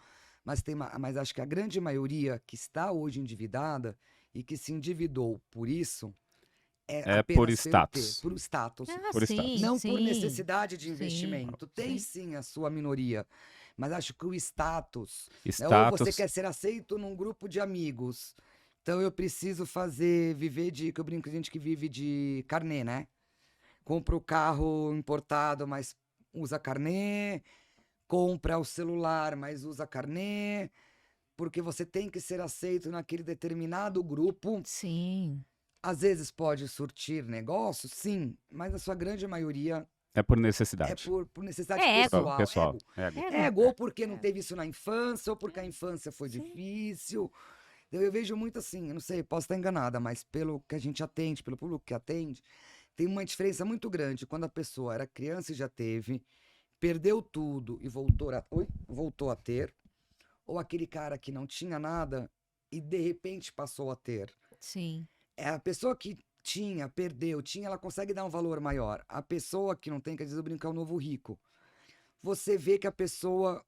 Mas acho que a grande maioria que está hoje endividada e que se endividou por isso, é É por apenas pelo ter, status. por status. Ah, Por sim, status. Não por sim, necessidade de sim, investimento. Tem sim. sim a sua minoria. Mas acho que o status, né? Ou você Status. quer ser aceito num grupo de amigos. Então eu preciso viver de, que eu brinco com gente que vive de carnê, né? Compra o carro importado, mas usa carnê. Compra o celular, mas usa carnê. Porque você tem que ser aceito naquele determinado grupo. Sim. Às vezes pode surtir negócio, sim, mas a sua grande maioria É por é necessidade. por necessidade É ego. pessoal, Pessoal, ego. ego. Ego. Ego, ou porque não É. teve isso na infância, ou porque a infância foi Sim. difícil. Eu vejo muito assim, eu não sei, posso estar enganada, mas pelo que a gente atende, pelo público que atende, tem uma diferença muito grande quando a pessoa era criança e já teve, perdeu tudo e voltou a ter, ou aquele cara que não tinha nada e de repente passou a ter. Sim. É a pessoa que perdeu, ela consegue dar um valor maior. A pessoa que não tem, quer dizer, eu brincar, o novo rico. Você vê que a pessoa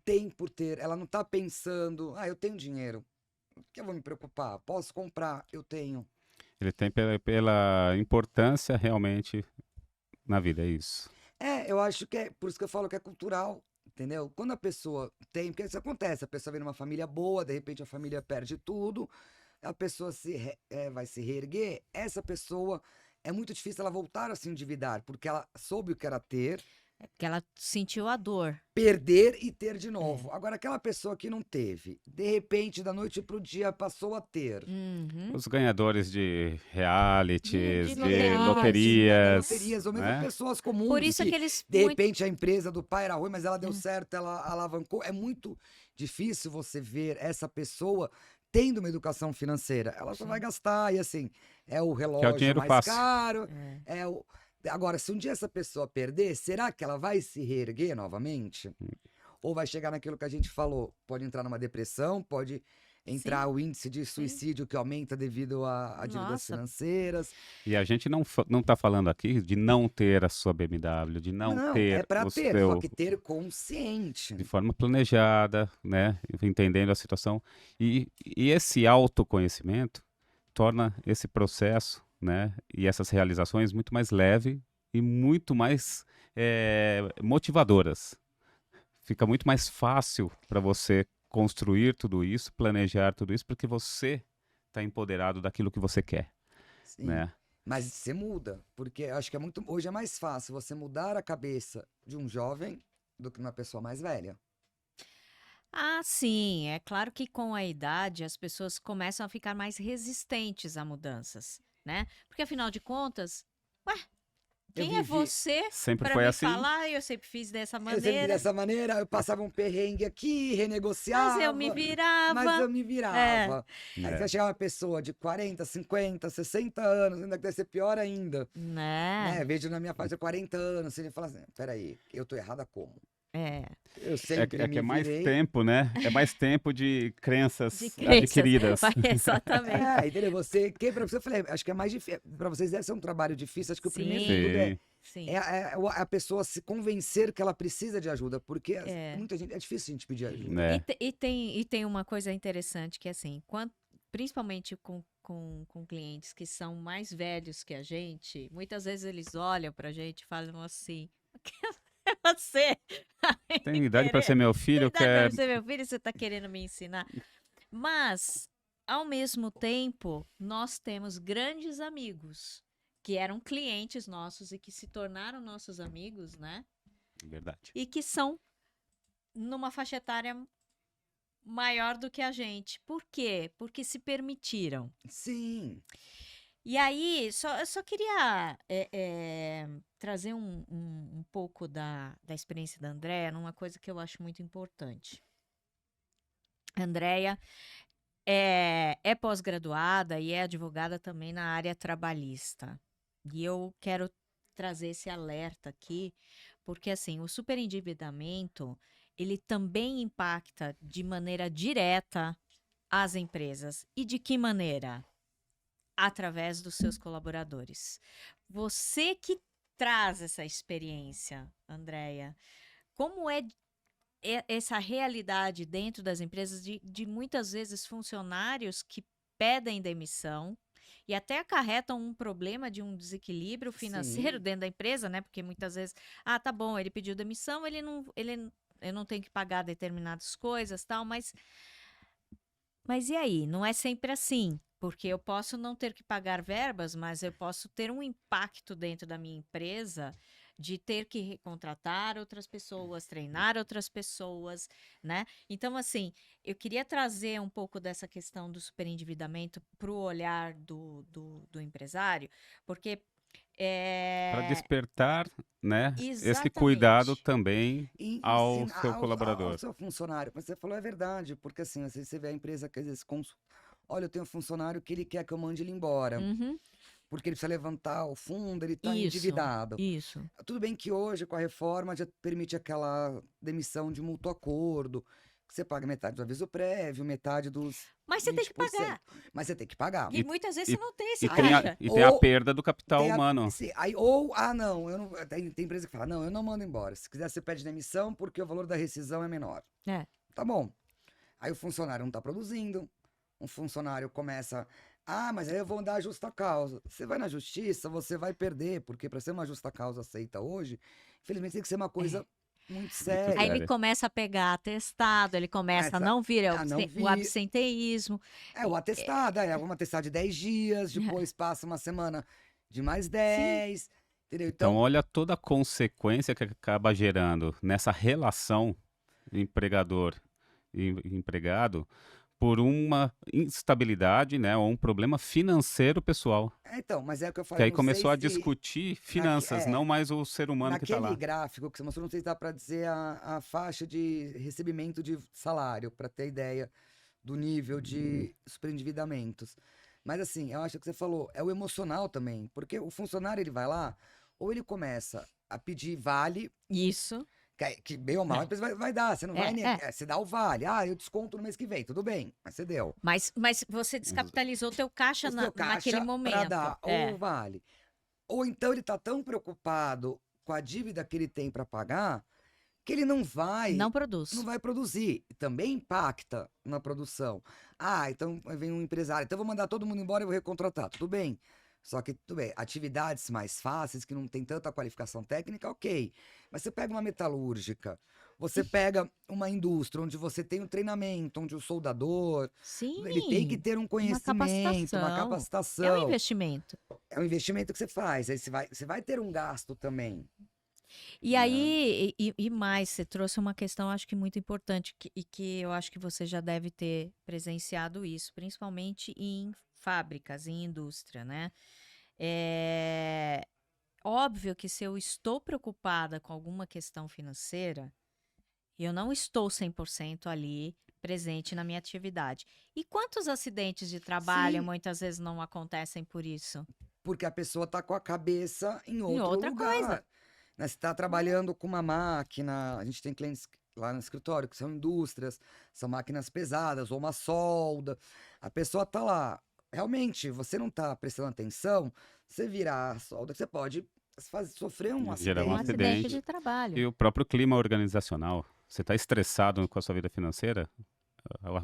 tem por ter, ela não tá pensando, eu tenho dinheiro, por que eu vou me preocupar? Posso comprar, eu tenho. Ele tem pela importância realmente na vida, é isso. Eu acho que por isso que eu falo que é cultural, entendeu? Quando a pessoa tem, porque isso acontece, a pessoa vem numa família boa, de repente a família perde tudo, a pessoa vai se reerguer, essa pessoa é muito difícil ela voltar a se endividar, porque ela soube o que era ter, É porque ela sentiu a dor. perder e ter de novo. Agora, aquela pessoa que não teve, de repente, da noite pro dia, passou a ter. Uhum. Os ganhadores de realities, De de loterias. Loterias, ou mesmo né? pessoas comuns, Por isso que aqueles de muito... repente a empresa do pai era ruim, mas ela deu certo, ela alavancou. É muito difícil você ver essa pessoa tendo uma educação financeira. Ela só Sim. vai gastar, e assim, é o Que é o relógio dinheiro mais fácil. caro, É. Agora, se um dia essa pessoa perder, será que ela vai se reerguer novamente? Ou vai chegar naquilo que a gente falou? Pode entrar numa depressão, pode entrar Sim. o índice de suicídio que aumenta devido a dívidas Nossa. financeiras. E a gente não tá falando aqui de não ter a sua BMW, de não Não, é ter para o ter, só seu que ter consciente. de forma planejada, né? Entendendo a situação. E esse autoconhecimento torna esse processo, né? E essas realizações muito mais leve e muito mais motivadoras. Fica muito mais fácil para você construir tudo isso, planejar tudo isso, porque você está empoderado daquilo que você quer, Sim. né? Mas você muda, porque eu acho que hoje é mais fácil você mudar a cabeça de um jovem do que uma pessoa mais velha. Ah, sim. É claro que com a idade as pessoas começam a ficar mais resistentes a mudanças, né? Porque afinal de contas, ué, Eu quem é vivi- você Sempre para foi me assim. falar? Eu sempre fiz dessa Eu sempre maneira, dessa maneira, eu passava um perrengue aqui, renegociava. mas eu me Mas virava. eu me virava. Aí É. vai chegar uma pessoa de 40, 50, 60 anos, ainda que deve ser pior ainda. Né? Vejo na minha faixa 40 anos, ele fala assim, peraí, eu tô errada como? É. Eu sempre É me que é mais virei. tempo, né? É mais tempo de crenças De crenças. adquiridas. Exatamente. Entendeu? Você, que pra você, eu falei, acho que é mais difícil. Pra vocês deve ser um trabalho difícil. Acho que o primeiro de tudo é Sim. Sim. É a pessoa se convencer que ela precisa de ajuda, porque É. muita gente, é difícil a gente pedir ajuda. É. E tem uma coisa interessante que, assim, principalmente com clientes que são mais velhos que a gente, muitas vezes eles olham pra gente e falam assim: você Tem idade para ser meu filho, idade pra quer. ser meu filho, você tá querendo me ensinar. Mas, ao mesmo tempo, nós temos grandes amigos que eram clientes nossos e que se tornaram nossos amigos, né? Verdade. E que são numa faixa etária maior do que a gente. Por quê? Porque se permitiram. Sim. E aí, eu só queria trazer um pouco da experiência da Andrea numa coisa que eu acho muito importante. A Andrea é pós-graduada e é advogada também na área trabalhista. E eu quero trazer esse alerta aqui, porque assim, o superendividamento, ele também impacta de maneira direta as empresas. E de que maneira? Através dos seus colaboradores. Você que traz essa experiência, Andrea, como é essa realidade dentro das empresas de muitas vezes funcionários que pedem demissão e até acarretam um problema de um desequilíbrio financeiro Sim. dentro da empresa, né? Porque muitas vezes, tá bom, ele pediu demissão, eu não tenho que pagar determinadas coisas, tal, mas e aí? Não é sempre assim, porque eu posso não ter que pagar verbas, mas eu posso ter um impacto dentro da minha empresa de ter que recontratar outras pessoas, treinar outras pessoas, né? Então, assim, eu queria trazer um pouco dessa questão do superendividamento para o olhar do empresário, porque Para é despertar, né, esse cuidado exatamente. também E ao ensinar seu ao colaborador. seu funcionário. Mas você falou é verdade, porque assim, às vezes você vê a empresa que às vezes olha, eu tenho um funcionário que ele quer que eu mande ele embora, Uhum. porque ele precisa levantar o fundo, ele está Isso, endividado. isso. Tudo bem que hoje, com a reforma, já permite aquela demissão de mútuo acordo, que você paga metade do aviso prévio, metade dos Mas você tem que 20%. pagar. Mas você tem que pagar. E muitas vezes E, você não tem esse e tem a, caixa. e tem a Ou perda do capital humano. não, eu não, tem empresa que fala, não, eu não mando embora. Se quiser, você pede demissão porque o valor da rescisão é menor. É. Tá bom. Aí o funcionário não tá produzindo, um funcionário começa, mas aí eu vou dar a justa causa. Você vai na justiça, você vai perder, porque para ser uma justa causa aceita hoje, infelizmente tem que ser uma coisa muito Muito séria. Aí ele sério. começa a pegar atestado, ele começa a não vir Não o vi. absenteísmo. O atestado, vamos atestar de 10 dias, depois passa uma semana de mais Sim. 10, entendeu? Então, Então, olha toda a consequência que acaba gerando nessa relação empregador e empregado por uma instabilidade, né, ou um problema financeiro pessoal. mas é o que eu Que falei, aí não sei começou a se discutir finanças, não mais o ser humano que está naquele lá. gráfico que você mostrou, não sei se dá para dizer a faixa de recebimento de salário, para ter ideia do nível de superendividamentos. Mas assim, eu acho que você falou, é o emocional também, porque o funcionário ele vai lá, ou ele começa a pedir vale, Isso. que bem ou mal a empresa vai dar, você não vai nem. É. Você dá o vale, eu desconto no mês que vem, tudo bem, mas você deu. Mas você descapitalizou o teu caixa O seu naquele caixa para momento. dar ou vale. Ou então ele tá tão preocupado com a dívida que ele tem para pagar que ele não Não produz. vai produzir. Também impacta na produção. Então vem um empresário, então eu vou mandar todo mundo embora e vou recontratar. Tudo bem. Só que, tudo bem, atividades mais fáceis, que não tem tanta qualificação técnica, ok. Mas você pega uma metalúrgica, você pega uma indústria onde você tem um treinamento, onde o soldador, Sim. ele tem que ter um conhecimento, uma É um capacitação. investimento. É um investimento que você faz, aí você vai ter um gasto também. E aí, e mais, você trouxe uma questão, acho que muito importante, e que eu acho que você já deve ter presenciado isso, principalmente em fábricas, em indústria, né? É óbvio que se eu estou preocupada com alguma questão financeira, eu não estou 100% ali presente na minha atividade. E quantos acidentes de trabalho Sim, muitas vezes não acontecem por isso? porque a pessoa tá com a cabeça em Em outro outra lugar. coisa. Né? Você está trabalhando com uma máquina, a gente tem clientes lá no escritório que são indústrias, são máquinas pesadas, ou uma solda. A pessoa tá lá. Realmente, você não tá prestando atenção, você virar a solda, você pode sofrer um Gerar Um um acidente. acidente acidente. de trabalho. E o próprio clima organizacional. Você está estressado com a sua vida financeira,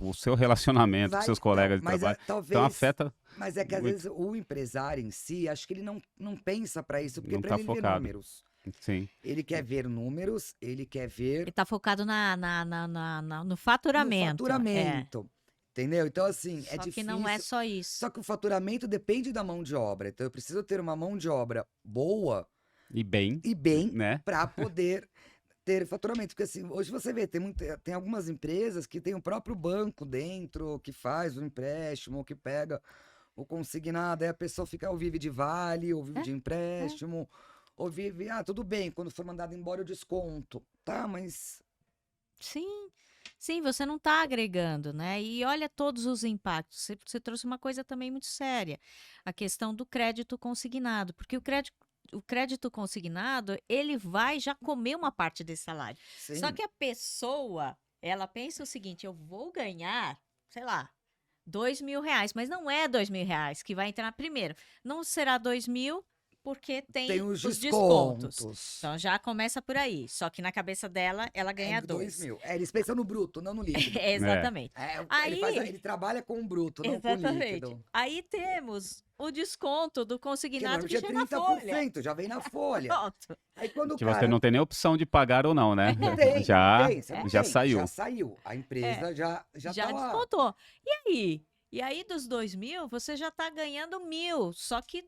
o seu relacionamento com Vai, seus então, colegas de mas trabalho, então talvez. afeta, Mas é que às muito. vezes o empresário em si, acho que ele não pensa para isso, porque Não para tá ele vê focado. números. Sim. Ele quer ver números, ele quer ver Ele tá focado no no faturamento. É. faturamento. Entendeu? Então, assim, é Só que não é difícil. só isso. Só que o faturamento depende da mão de obra. Então, eu preciso ter uma mão de obra boa E bem, e bem né? para poder ter faturamento. Porque, assim, hoje você vê, tem algumas empresas que tem o próprio banco dentro, que faz o empréstimo, que pega o consignado, aí a pessoa fica, ou vive de vale, ou vive de empréstimo, ou vive, tudo bem, quando for mandado embora eu desconto. Tá, mas Sim, sim, você não está agregando, né? E olha todos os impactos. Você trouxe uma coisa também muito séria, a questão do crédito consignado, porque o crédito consignado, ele vai já comer uma parte desse salário. Só sim, que a pessoa, ela pensa o seguinte, eu vou ganhar, sei lá, R$ 2.000, mas não é R$ 2.000 que vai entrar primeiro. Não será 2.000 porque tem tem os os descontos. descontos. Então já começa por aí. Só que na cabeça dela, ela ganha 2 2. mil. Eles pensam no bruto, não no líquido. Exatamente. Ele, Aí, ele trabalha com o bruto, não com o exatamente. líquido. Aí temos o desconto do Que consignado normalmente que é já é na folha. 30%, já vem na folha. Pronto. Aí quando o Que você cara não tem nem opção de pagar ou não, né? tem, Já, tem, você não já tem, saiu. já saiu. A empresa já Já tá lá. descontou. E aí? E aí dos 2.000, você já está ganhando 1.000. Só que,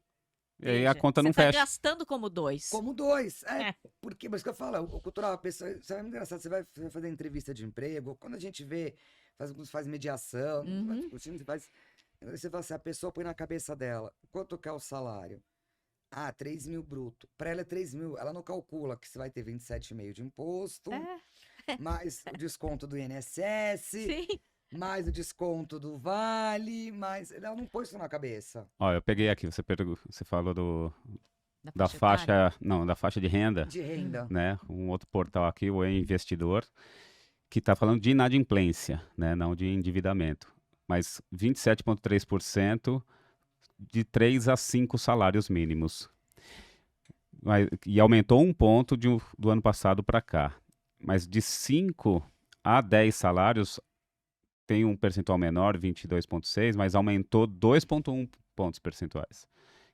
E aí a veja, conta você não está fecha. gastando como 2. Como 2. É. Porque, mas que eu falo, o cultural, a pessoa, isso é muito engraçado, você vai fazer entrevista de emprego, quando a gente vê, faz mediação, vai Uhum. discutindo, você fala assim, a pessoa põe na cabeça dela, quanto que é o salário? 3 mil bruto. Para ela é 3 mil, ela não calcula que você vai ter 27,5 de imposto, mais o desconto do INSS, Sim. mais o desconto do Vale, mais. Ela não põe isso na cabeça. Ó, eu peguei aqui, você falou da etária. faixa, não, da faixa de renda, De renda. né? Um outro portal aqui, o E-Investidor, que está falando de inadimplência, né? Não de endividamento. Mas 27,3% de 3 a 5 salários mínimos. E aumentou 1 ponto do ano passado para cá. Mas de 5 a 10 salários tem um percentual menor, 22,6, mas aumentou 2,1 pontos percentuais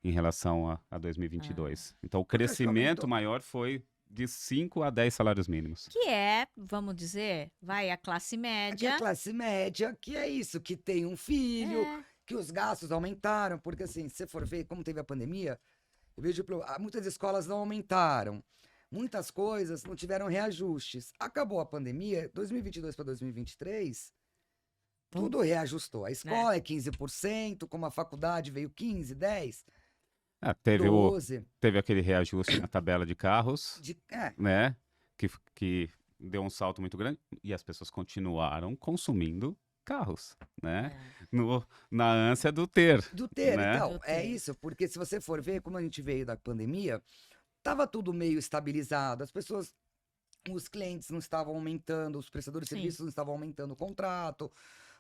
em relação a 2022. Então, o Porque acho que crescimento aumentou. maior foi de 5 a 10 salários mínimos. Que é, vamos dizer, vai a classe É que média. a classe média, que é isso, que tem um filho, É. que os gastos aumentaram, porque assim, se você for ver como teve a pandemia, eu vejo muitas escolas não aumentaram, muitas coisas não tiveram reajustes. Acabou a pandemia, 2022 para 2023, tudo reajustou. A escola é 15%, como a faculdade veio 15, 10, Teve 12. teve aquele reajuste na tabela de carros, É, né? Que deu um salto muito grande e as pessoas continuaram consumindo carros, né? Na ânsia do ter. do ter, Né? então, Do é ter. isso, porque se você for ver, como a gente veio da pandemia, tava tudo meio estabilizado, as pessoas, os clientes não estavam aumentando, os prestadores de Sim. serviços não estavam aumentando o contrato,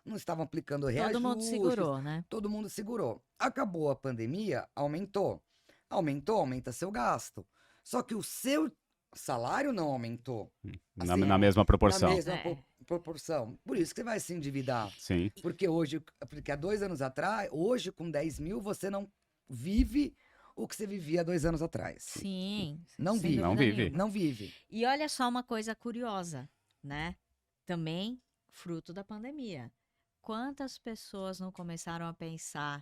não estavam aplicando Todo reajustes, mundo segurou, né? todo mundo segurou. Acabou a pandemia, aumentou, aumenta seu gasto, só que o seu salário não aumentou Na, Assim, na mesma proporção. na mesma É. proporção, por isso que você vai se endividar. Sim. Porque há 2 anos atrás, hoje com 10 mil, você não vive o que você vivia há 2 anos atrás. Sim. Não sem vive. Não dúvida vive. nenhuma. Não vive. E olha só uma coisa curiosa, né? Também fruto da pandemia. Quantas pessoas não começaram a pensar,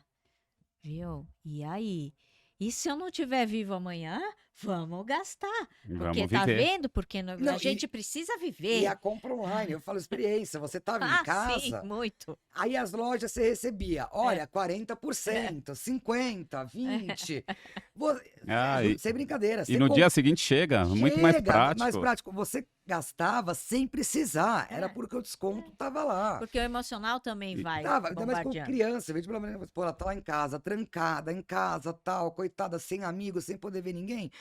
viu? E aí? E se eu não estiver vivo amanhã, vamos gastar. Porque Vamos tá viver. vendo? Porque Não, a gente precisa E viver. a compra online, eu falo experiência, você estava em Sim, casa, muito. aí as lojas você recebia, olha, 40%, 50%, 20%. Sem brincadeira. E você no com- dia seguinte chega, muito mais Chega, prático. mais prático. Você gastava sem precisar, era É. porque o desconto tava lá. Porque o emocional também vai Tava, ainda mais com bombardeando. criança, eu vejo pelo menos, pô, ela tá lá em casa, trancada, em casa, tal, coitada, sem amigos, sem poder ver ninguém.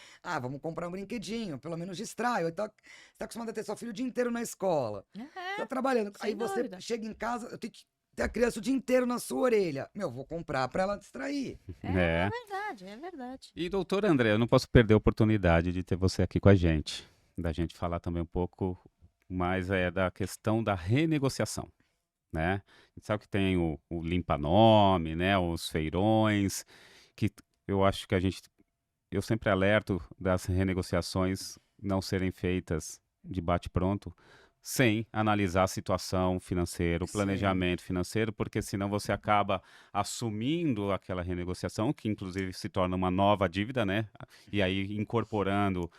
Vamos comprar um brinquedinho, pelo menos distrai. Ou então, você tá acostumado a ter seu filho o dia inteiro na escola. Tá trabalhando. sem Aí você dúvida. chega em casa, eu tenho que Tem a criança o dia inteiro na sua orelha. Meu, vou comprar para ela distrair. É É. verdade, é verdade. E doutor André, eu não posso perder a oportunidade de ter você aqui com a gente, da gente falar também um pouco mais da questão da renegociação, né? A gente sabe que tem o limpa-nome, né? Os feirões, que eu acho que eu sempre alerto das renegociações não serem feitas de bate-pronto, sem analisar a situação financeira, o Sim. planejamento financeiro, porque senão você acaba assumindo aquela renegociação, que inclusive se torna uma nova dívida, né? E aí incorporando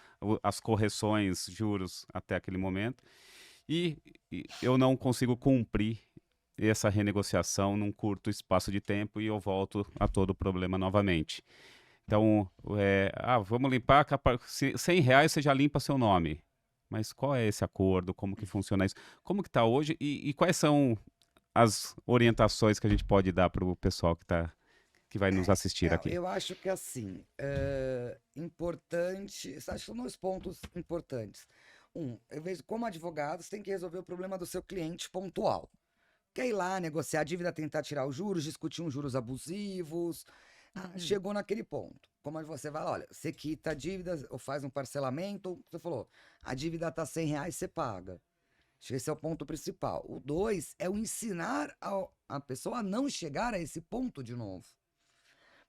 as correções, juros até aquele momento. E eu não consigo cumprir essa renegociação num curto espaço de tempo e eu volto a todo o problema novamente. Então, vamos limpar, R$ 100 você já limpa seu nome. Mas qual é esse acordo? Como que funciona isso? Como que está hoje? E quais são as orientações que a gente pode dar para o pessoal que vai nos assistir aqui? Eu acho que assim, importante, acho que são dois pontos importantes. Eu vejo como advogado, você tem que resolver o problema do seu cliente pontual. Quer ir lá negociar a dívida, tentar tirar os juros, discutir uns juros abusivos. Chegou naquele ponto. Como você vai lá, olha, você quita a dívida ou faz um parcelamento, você falou, a dívida tá R$ 100, você paga. Acho que esse é o ponto principal. O 2 é o ensinar a pessoa a não chegar a esse ponto de novo.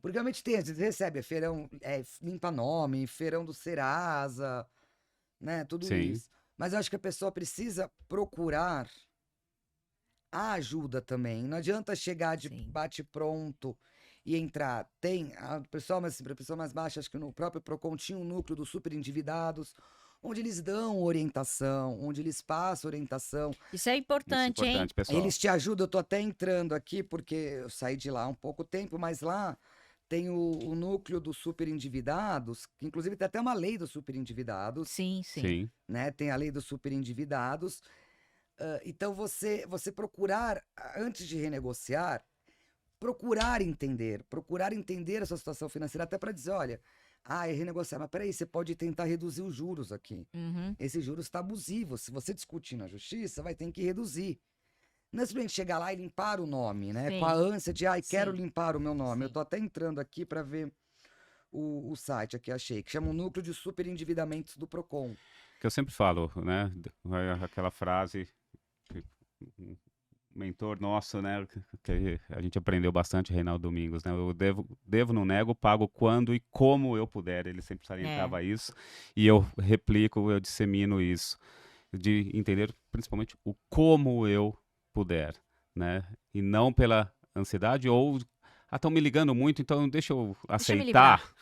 Porque realmente tem, você recebe feirão, limpa-nome, feirão do Serasa, né, tudo Sim. isso. Mas eu acho que a pessoa precisa procurar a ajuda também. Não adianta chegar de Sim. bate-pronto e entrar. Tem a pessoal, mas assim, para a pessoa mais baixa, acho que no próprio Procon tinha um núcleo dos super endividados, onde eles dão orientação, onde eles passam orientação. Isso é Isso é importante, hein? importante, pessoal. Eles te ajudam, eu tô até entrando aqui, porque eu saí de lá há um pouco tempo, mas lá tem o núcleo dos super endividados, que inclusive tem até uma lei dos super endividados, Sim, sim. Sim. né? Tem a lei dos super endividados. Então você procurar, antes de renegociar, procurar entender a sua situação financeira, até para dizer, olha, é renegociar, mas peraí, você pode tentar reduzir os juros aqui. Uhum. Esse juros está abusivo. Se você discutir na justiça, vai ter que reduzir. Não é simplesmente chegar lá e limpar o nome, né? Sim. Com a ânsia de, quero Sim. limpar o meu nome. Eu Sim. tô até entrando aqui para ver o site aqui, achei, que chama o Núcleo de Superendividamentos do Procon. Que eu sempre falo, né? Aquela frase, um mentor nosso, né? Que a gente aprendeu bastante, Reinaldo Domingos, né? Eu devo, não nego, pago quando e como eu puder. Ele sempre salientava isso. E eu replico, eu dissemino isso. De entender principalmente o como eu puder, né? E não pela ansiedade ou estão me ligando muito, então deixa eu Deixa eu me aceitar.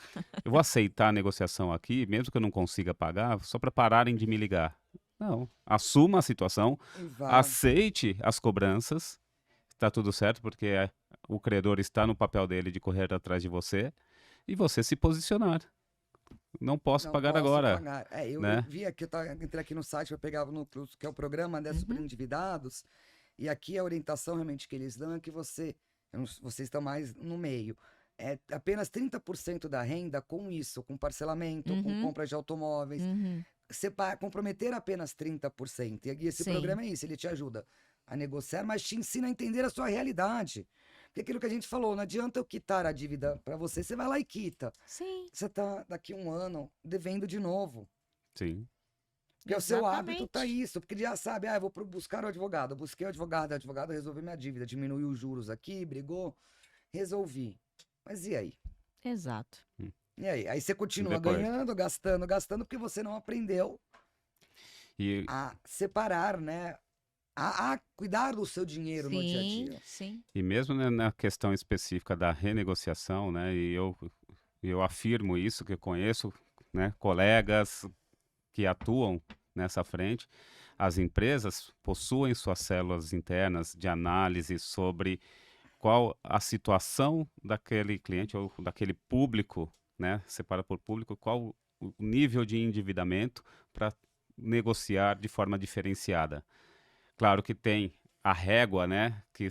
Eu vou aceitar a negociação aqui, mesmo que eu não consiga pagar, só para pararem de me ligar. Não, assuma a situação, E vá. aceite as cobranças, está tudo certo, porque o credor está no papel dele de correr atrás de você e você se posicionar. Não posso Não pagar posso agora. pagar. Eu né? vi aqui, entrei aqui no site para pegar o núcleo, que é o programa, né, Uhum. Super Endividados, e aqui a orientação realmente que eles dão é que vocês estão mais no meio. É apenas 30% da renda com isso, com parcelamento, com Uhum. compra de automóveis. Uhum. Comprometer apenas 30%. E esse Sim. programa é isso, ele te ajuda a negociar, mas te ensina a entender a sua realidade. Porque aquilo que a gente falou, não adianta eu quitar a dívida para você vai lá e quita. Sim. Você tá daqui um ano devendo de novo. Sim. Porque o seu hábito tá Exatamente. isso, porque ele já sabe, eu vou buscar o advogado. Eu busquei o advogado resolveu minha dívida, diminuiu os juros aqui, brigou, resolvi. Mas e aí? Exato. E aí? Aí você continua Depois. ganhando, gastando, porque você não aprendeu E a separar, né? A cuidar do seu dinheiro no dia a Sim, dia. sim. E mesmo né, na questão específica da renegociação, né, e eu afirmo isso, que eu conheço, né, colegas que atuam nessa frente, as empresas possuem suas células internas de análise sobre qual a situação daquele cliente ou daquele público, né, separa por público, qual o nível de endividamento para negociar de forma diferenciada. Claro que tem a régua, né, que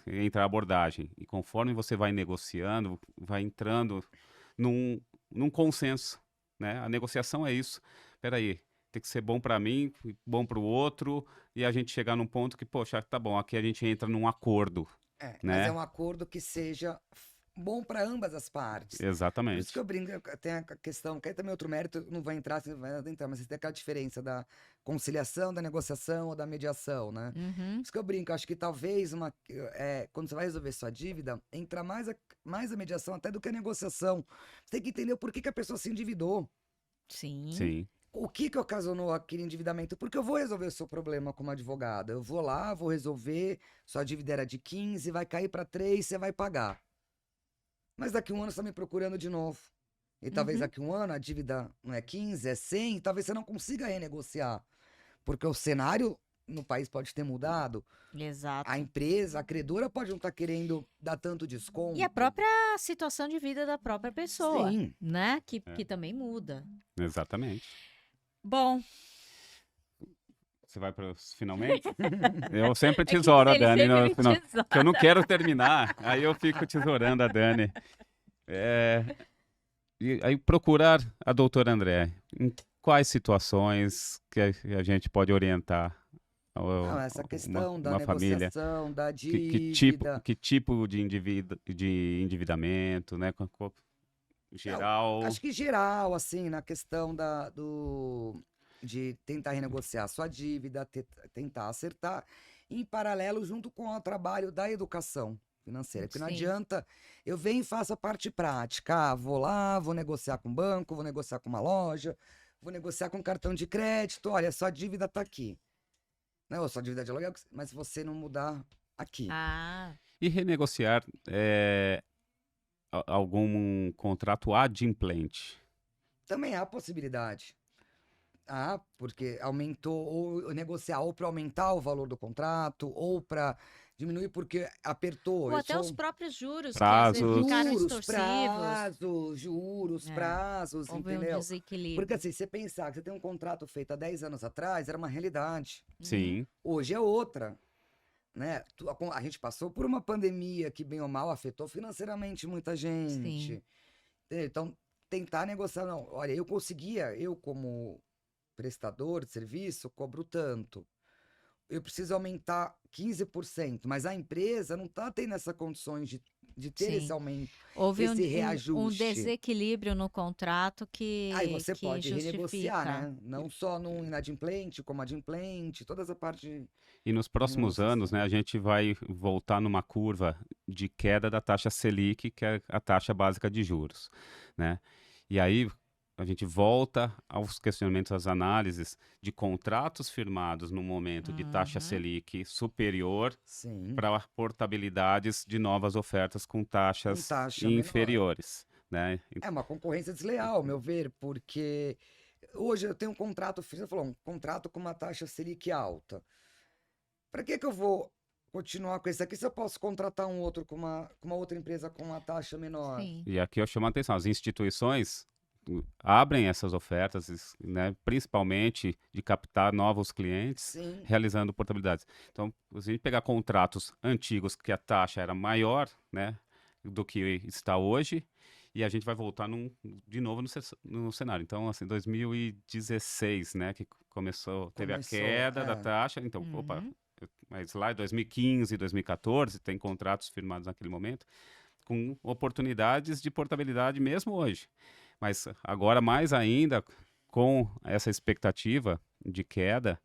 entra a abordagem. E conforme você vai negociando, vai entrando num consenso, né? A negociação é isso. Espera aí, tem que ser bom para mim, bom para o outro, e a gente chegar num ponto que, poxa, tá bom, aqui a gente entra num acordo, Mas é né? um acordo que seja bom para ambas as partes. Por isso que Exatamente. eu brinco, tem a questão, que aí também outro mérito, não vai entrar, você não vai entrar, mas você tem aquela diferença da conciliação, da negociação ou da mediação, né? Uhum. Por isso que eu brinco, acho que talvez quando você vai resolver sua dívida, entra mais a mediação até do que a negociação. Você tem que entender o porquê que a pessoa se endividou. Sim. Sim. O que ocasionou aquele endividamento? Porque eu vou resolver o seu problema como advogada. Eu vou lá, vou resolver, sua dívida era de 15, vai cair para 3, você vai pagar. Mas daqui a um ano você está me procurando de novo. E talvez Uhum. daqui a um ano a dívida não é 15, é 100, e talvez você não consiga renegociar. Porque o cenário no país pode ter mudado. Exato. A empresa, a credora pode não estar querendo dar tanto desconto. E a própria situação de vida da própria pessoa, Sim. né? Que também muda. Exatamente. Bom, Você vai para os finalmente? Eu sempre é que tesouro a ele Dani sempre no me final, tesoura. que eu não quero terminar, aí eu fico tesourando a Dani. E aí procurar a doutora André, em quais situações que a gente pode orientar Não, essa questão da uma família? negociação, da Que dívida. tipo de endividamento, né? Não, Geral. acho que geral, assim, na questão de tentar renegociar sua dívida, tentar acertar, em paralelo junto com o trabalho da educação financeira. Porque não Sim. adianta eu venho e faço a parte prática. Vou lá, vou negociar com o banco, vou negociar com uma loja, vou negociar com cartão de crédito. Olha, sua dívida tá aqui. Não, sua dívida de aluguel, mas se você não mudar aqui. Ah, E renegociar algum contrato adimplente. Também há possibilidade. Porque aumentou, ou negociar, ou para aumentar o valor do contrato, ou para diminuir porque apertou. ou até os próprios juros, Prazos. que às vezes ficaram Juros, extorsivos. prazos, Houve um entendeu? desequilíbrio. Porque assim, você pensar que você tem um contrato feito há 10 anos atrás, era uma realidade. Sim. Hoje é outra, né? A gente passou por uma pandemia que, bem ou mal, afetou financeiramente muita gente. Sim. Entendeu? Então, tentar negociar, não. Olha, eu como prestador de serviço, cobro tanto. Eu preciso aumentar 15%, mas a empresa não está tendo essas condições de ter Sim. esse aumento, Houve esse um reajuste. desequilíbrio no contrato que Aí você pode justifica. renegociar, né? Não só no inadimplente, como adimplente, toda essa parte. E nos próximos anos, né, a gente vai voltar numa curva de queda da taxa Selic, que é a taxa básica de juros, né? E aí a gente volta aos questionamentos, às análises de contratos firmados no momento de taxa Uhum. Selic superior Sim. para portabilidades de novas ofertas com taxas taxa menor. inferiores, né? É uma concorrência desleal, ao meu ver, porque hoje eu tenho um contrato, você falou, um contrato com uma taxa Selic alta. Para que eu vou continuar com esse aqui se eu posso contratar um outro com uma outra empresa com uma taxa menor? Sim. E aqui eu chamo a atenção, as instituições abrem essas ofertas, né, principalmente de captar novos clientes, Sim. realizando portabilidades. Então, se a gente pegar contratos antigos que a taxa era maior, né, do que está hoje, e a gente vai voltar de novo no cenário. Então, assim, 2016, né, que teve a Começou, queda da taxa. Então, opa, Uhum. mas lá em 2015, 2014, tem contratos firmados naquele momento com oportunidades de portabilidade mesmo hoje. Mas agora, mais ainda, com essa expectativa de queda,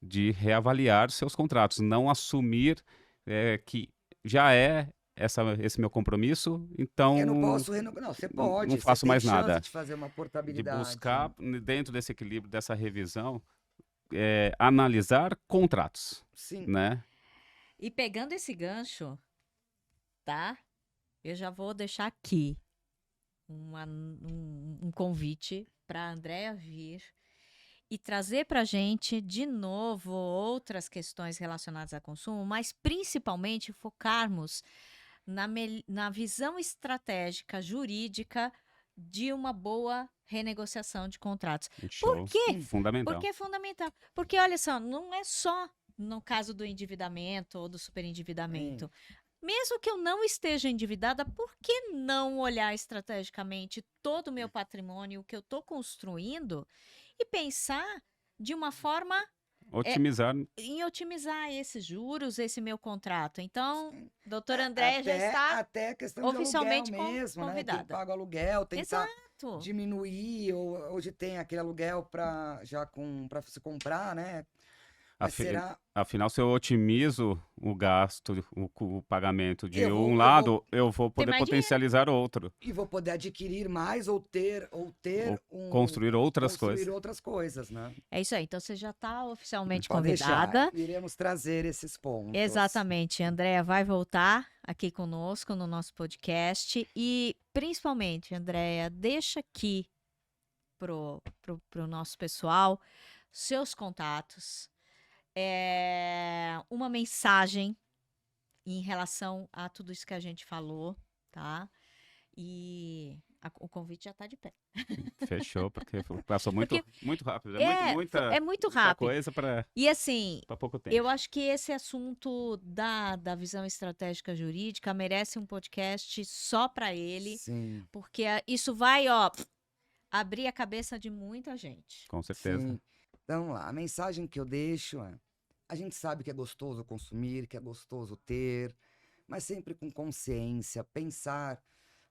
de reavaliar seus contratos, não assumir que já é esse meu compromisso, então Eu não posso renovar. Não, você pode. não faço você tem mais chance nada. de fazer uma De portabilidade. buscar, dentro desse equilíbrio, dessa revisão, analisar contratos, Sim. né? E pegando esse gancho, tá? Eu já vou deixar aqui um convite para a Andréa vir e trazer para a gente de novo outras questões relacionadas a consumo, mas principalmente focarmos na visão estratégica jurídica de uma boa renegociação de contratos. Show. Por quê? Fundamental. Porque é fundamental. Porque, olha só, não é só no caso do endividamento ou do superendividamento. Mesmo que eu não esteja endividada, por que não olhar estrategicamente todo o meu patrimônio, o que eu estou construindo, e pensar de uma forma Otimizar. em otimizar esses juros, esse meu contrato. Então, doutora Até, Andréia já está até a questão de oficialmente aluguel mesmo, né? Quem convidada. paga o aluguel, tentar Exato. diminuir, ou hoje tem aquele aluguel para se comprar, né? Mas Afi- será? Afinal, se eu otimizo o gasto, o pagamento de Eu um vou, lado, eu vou Tem poder mais dinheiro. potencializar outro. e vou poder adquirir mais ou ter Ou um construir outras construir coisas. outras coisas, né? É isso aí. Então, você já está oficialmente Pode deixar, convidada. iremos trazer esses pontos. Exatamente. A Andréia vai voltar aqui conosco no nosso podcast. E, principalmente, Andréia, deixa aqui pro nosso pessoal seus contatos, uma mensagem em relação a tudo isso que a gente falou, tá? E o convite já está de pé. Fechou, porque passou muito, Porque muito rápido. é Muita muito rápido. coisa para E assim, pouco tempo. eu acho que esse assunto da visão estratégica jurídica merece um podcast só para ele, Sim, porque isso vai, abrir a cabeça de muita gente. Com certeza. sim. Então, lá, a mensagem que eu deixo é: a gente sabe que é gostoso consumir, que é gostoso ter, mas sempre com consciência, pensar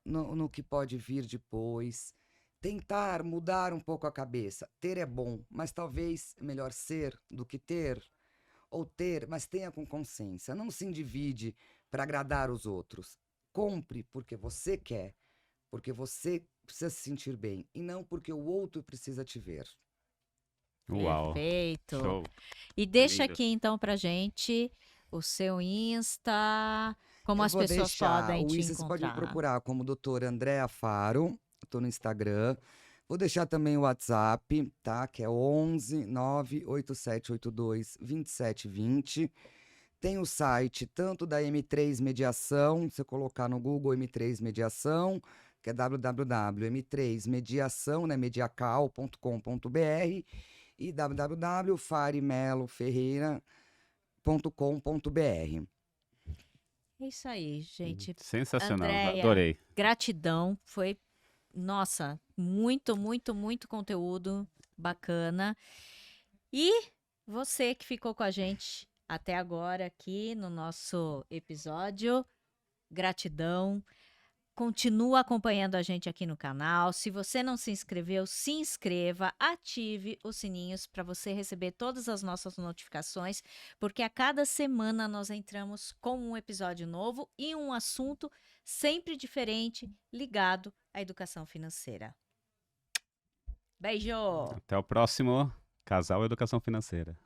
no que pode vir depois, tentar mudar um pouco a cabeça. Ter é bom, mas talvez é melhor ser do que ter, ou ter, mas tenha com consciência. Não se endivide para agradar os outros. Compre porque você quer, porque você precisa se sentir bem, e não porque o outro precisa te ver. Uau. Perfeito. Show. E deixa Lindo. aqui então pra gente o seu Insta, como Eu as vou pessoas deixar podem o te Insta, você pode me encontrar. procurar como doutora Andréa Faro, estou no Instagram. Vou deixar também o WhatsApp, tá? Que é 11 98782 2720. Tem o site tanto da M3 Mediação, se você colocar no Google M3 Mediação, que é www.m3mediação, né, mediacal.com.br, e www.faremeloferreira.com.br. É isso aí, gente. Sensacional. Andréia, Adorei. gratidão. Foi, nossa, muito, muito, muito conteúdo bacana. E você que ficou com a gente até agora aqui no nosso episódio, gratidão. Continua acompanhando a gente aqui no canal. Se você não se inscreveu, se inscreva, ative os sininhos para você receber todas as nossas notificações, porque a cada semana nós entramos com um episódio novo e um assunto sempre ligado à educação financeira. Beijo! Até o próximo Casal Educação Financeira.